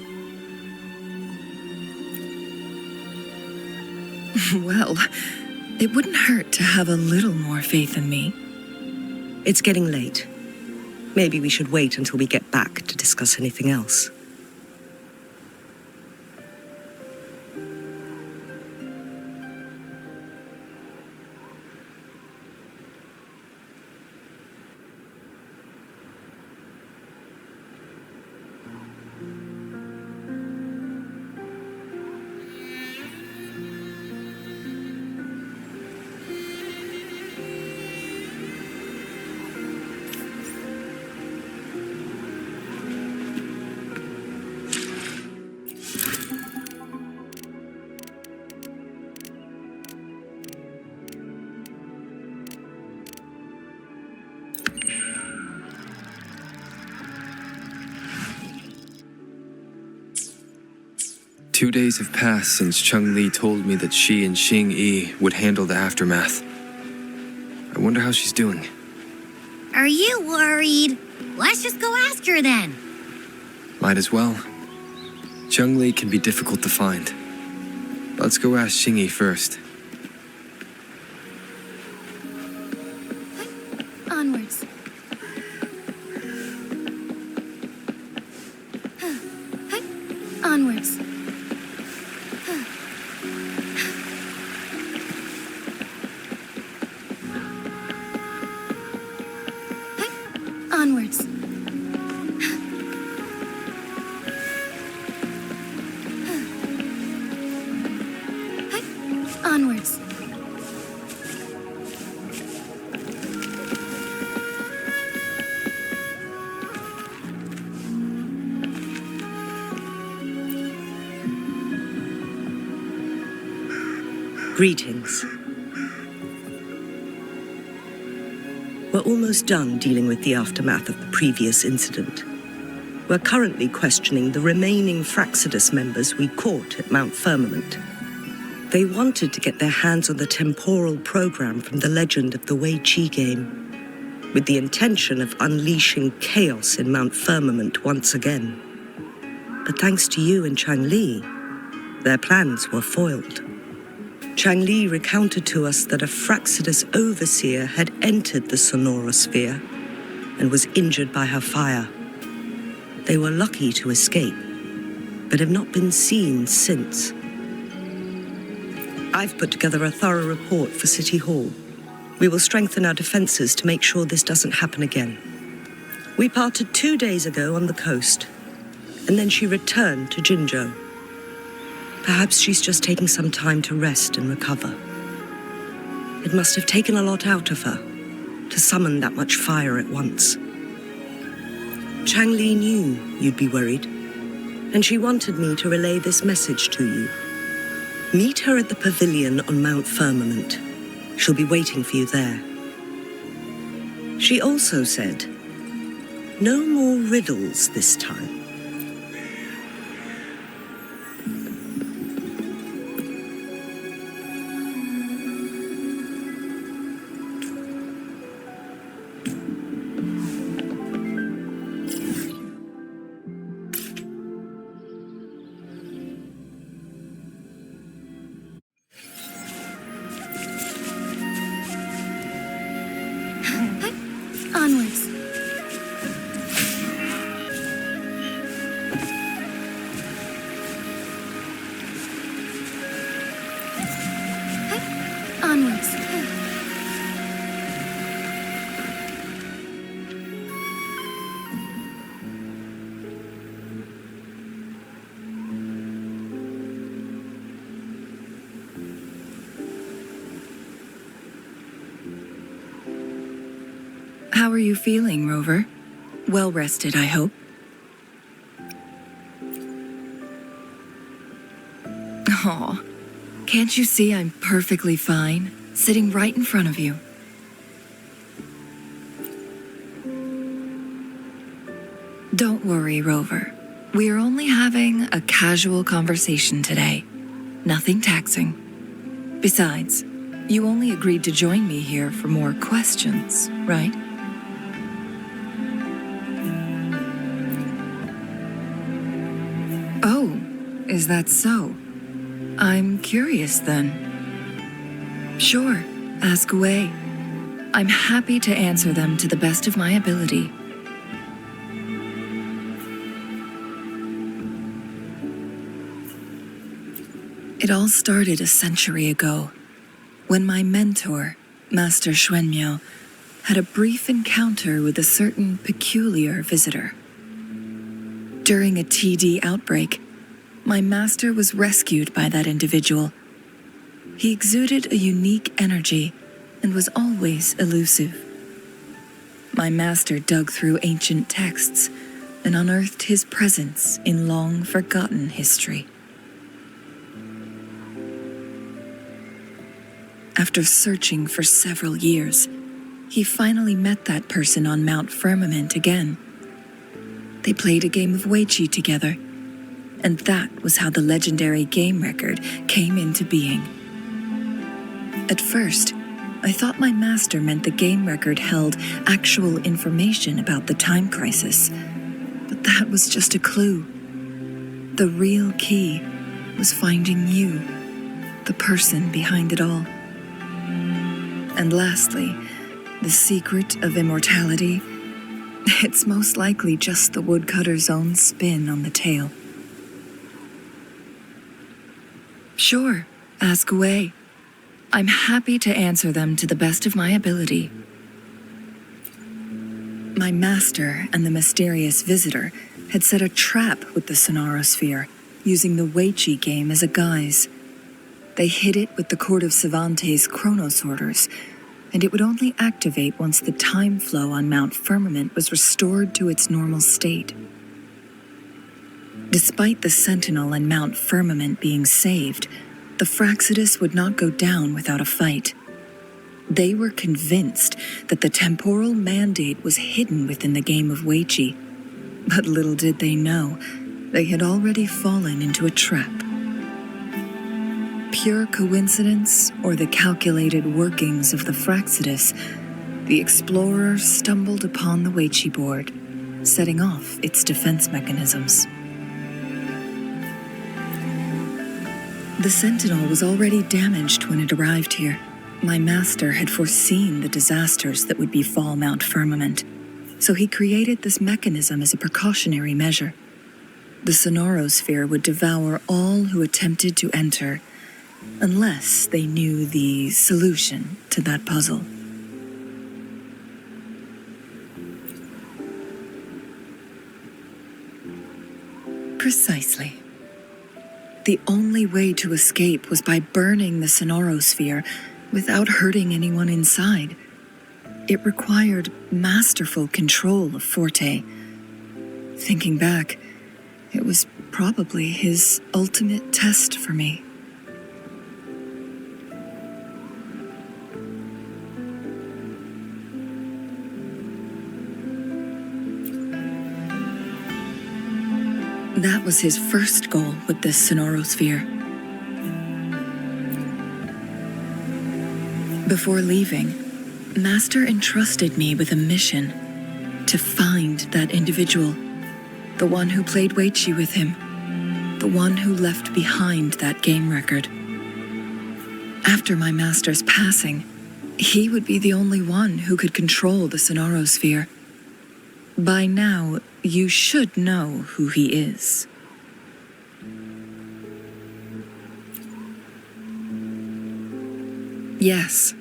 Well, it wouldn't hurt to have a little more faith in me. It's getting late. Maybe we should wait until we get back to discuss anything else. Two days have passed since Changli told me that she and Xingyi would handle the aftermath. I wonder how she's doing. Are you worried? Let's just go ask her then. Might as well. Changli can be difficult to find. Let's go ask Xingyi first. Onwards. Onwards. Onwards. Onwards. Greetings. We're almost done dealing with the aftermath of the previous incident. We're currently questioning the remaining Fraxidus members we caught at Mount Firmament. They wanted to get their hands on the temporal program from the legend of the Wei Qi game. with the intention of unleashing chaos in Mount Firmament once again. But thanks to you and Changli, their plans were foiled. Changli recounted to us that a Fraxidus overseer had entered the sonorosphere and was injured by her fire. They were lucky to escape, but have not been seen since. I've put together a thorough report for City Hall. We will strengthen our defenses to make sure this doesn't happen again. We parted 2 days ago on the coast, and then she returned to Jinzhou. Perhaps she's just taking some time to rest and recover. It must have taken a lot out of her to summon that much fire at once. Changli knew you'd be worried, and she wanted me to relay this message to you. Meet her at the pavilion on Mount Firmament. She'll be waiting for you there. She also said, no more riddles this time. Onwards. Onwards. How are you feeling, Rover? Well rested, I hope. Aw, can't you see I'm perfectly fine, sitting right in front of you? Don't worry, Rover. We are only having a casual conversation today. Nothing taxing. Besides, you only agreed to join me here for more questions, right? Oh, is that so? I'm curious then. Sure, ask away. I'm happy to answer them to the best of my ability. It all started a century ago, when my mentor, Master Xuanmiao, had a brief encounter with a certain peculiar visitor. During a TD outbreak, my master was rescued by that individual. He exuded a unique energy and was always elusive. My master dug through ancient texts and unearthed his presence in long-forgotten history. After searching for several years, he finally met that person on Mount Firmament again. They played a game of Weiqi together, and that was how the legendary game record came into being. At first, I thought my master meant the game record held actual information about the time crisis, but that was just a clue. The real key was finding you, the person behind it all. And lastly, the secret of immortality. It's most likely just the woodcutter's own spin on the tale. Sure, ask away. I'm happy to answer them to the best of my ability. My master and the mysterious visitor had set a trap with the Sonorosphere, using the Weiqi game as a guise. They hid it with the Court of Cervantes' chronosorters, and it would only activate once the time flow on Mount Firmament was restored to its normal state. Despite the Sentinel and Mount Firmament being saved, the Fraxidus would not go down without a fight. They were convinced that the temporal mandate was hidden within the game of Weiqi, but little did they know, they had already fallen into a trap. Pure coincidence or the calculated workings of the Fraxidus, the explorer stumbled upon the Weiqi board, setting off its defense mechanisms. The Sentinel was already damaged when it arrived here. My master had foreseen the disasters that would befall Mount Firmament, so he created this mechanism as a precautionary measure. The Sonorosphere would devour all who attempted to enter, unless they knew the solution to that puzzle. Precisely. The only way to escape was by burning the Sonorosphere without hurting anyone inside. It required masterful control of Forte. Thinking back, it was probably his ultimate test for me. That was his first goal with this Sonorosphere. Before leaving, Master entrusted me with a mission to find that individual, the one who played Weiqi with him, the one who left behind that game record. After my master's passing, he would be the only one who could control the Sonorosphere. By now, you should know who he is. Yes.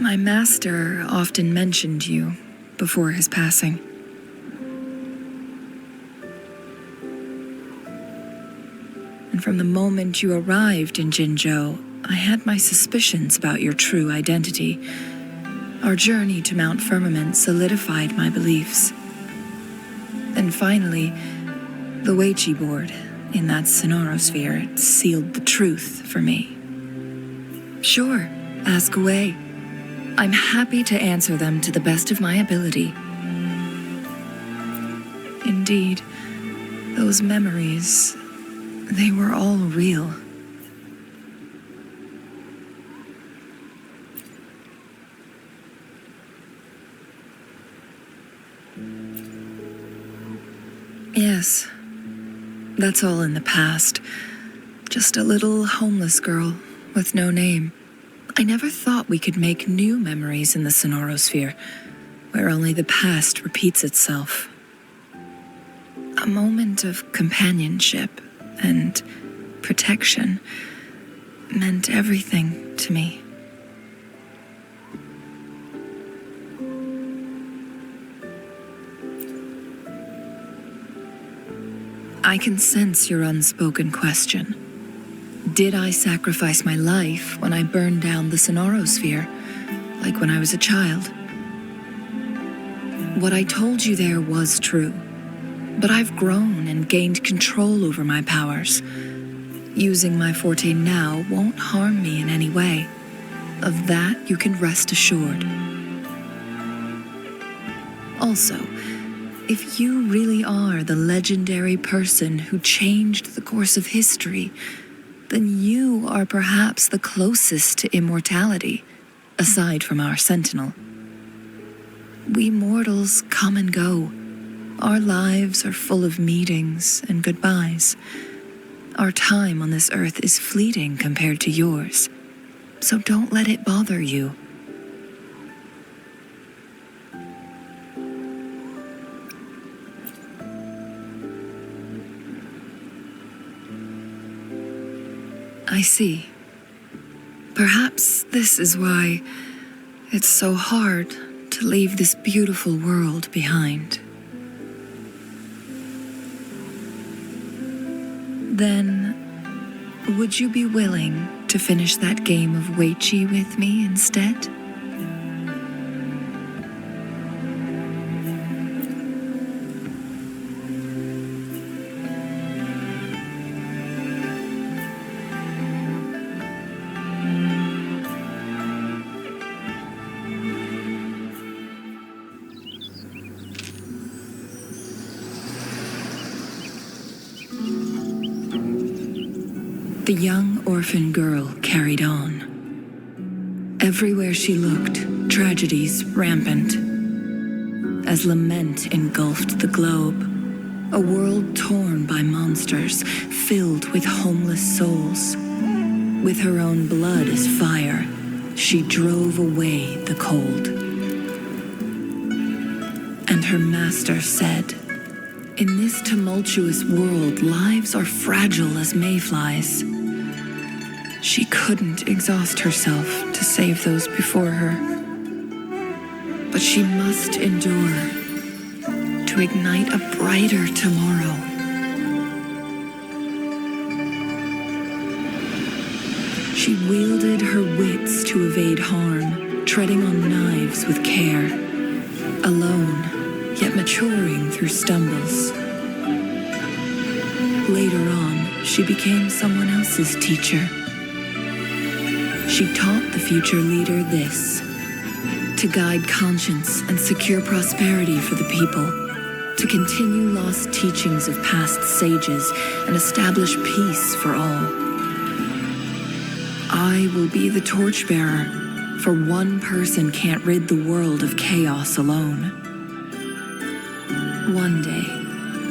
My master often mentioned you before his passing. And from the moment you arrived in Jinzhou, I had my suspicions about your true identity. Our journey to Mount Firmament solidified my beliefs. And finally, the Weiqi board in that Sonorosphere sealed the truth for me. Sure, ask away. I'm happy to answer them to the best of my ability. Indeed, those memories, they were all real. Yes, that's all in the past. Just a little homeless girl with no name. I never thought we could make new memories in the Sonorosphere, where only the past repeats itself. A moment of companionship and protection meant everything to me. I can sense your unspoken question. Did I sacrifice my life when I burned down the Sonorosphere, like when I was a child? What I told you there was true, but I've grown and gained control over my powers. Using my forte now won't harm me in any way. Of that you can rest assured. Also, if you really are the legendary person who changed the course of history, then you are perhaps the closest to immortality, aside from our Sentinel. We mortals come and go. Our lives are full of meetings and goodbyes. Our time on this earth is fleeting compared to yours, so don't let it bother you. I see. Perhaps this is why it's so hard to leave this beautiful world behind. Then, would you be willing to finish that game of Weiqi with me instead? The young orphan girl carried on. Everywhere she looked, tragedies rampant. As lament engulfed the globe, a world torn by monsters, filled with homeless souls. With her own blood as fire, she drove away the cold. And her master said, "In this tumultuous world, lives are fragile as mayflies." She couldn't exhaust herself to save those before her. But she must endure to ignite a brighter tomorrow. She wielded her wits to evade harm, treading on knives with care, alone, yet maturing through stumbles. Later on, she became someone else's teacher. She taught the future leader this: to guide conscience and secure prosperity for the people, to continue lost teachings of past sages and establish peace for all. I will be the torchbearer, for one person can't rid the world of chaos alone. One day,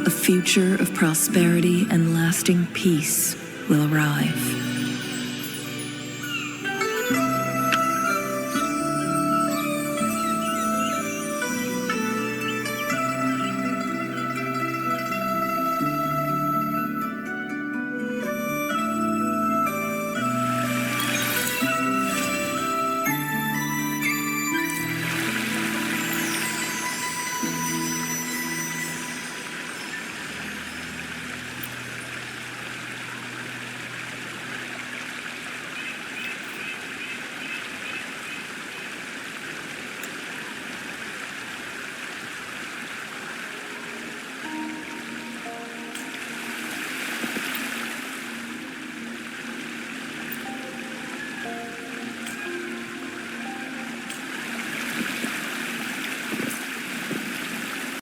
a future of prosperity and lasting peace will arrive.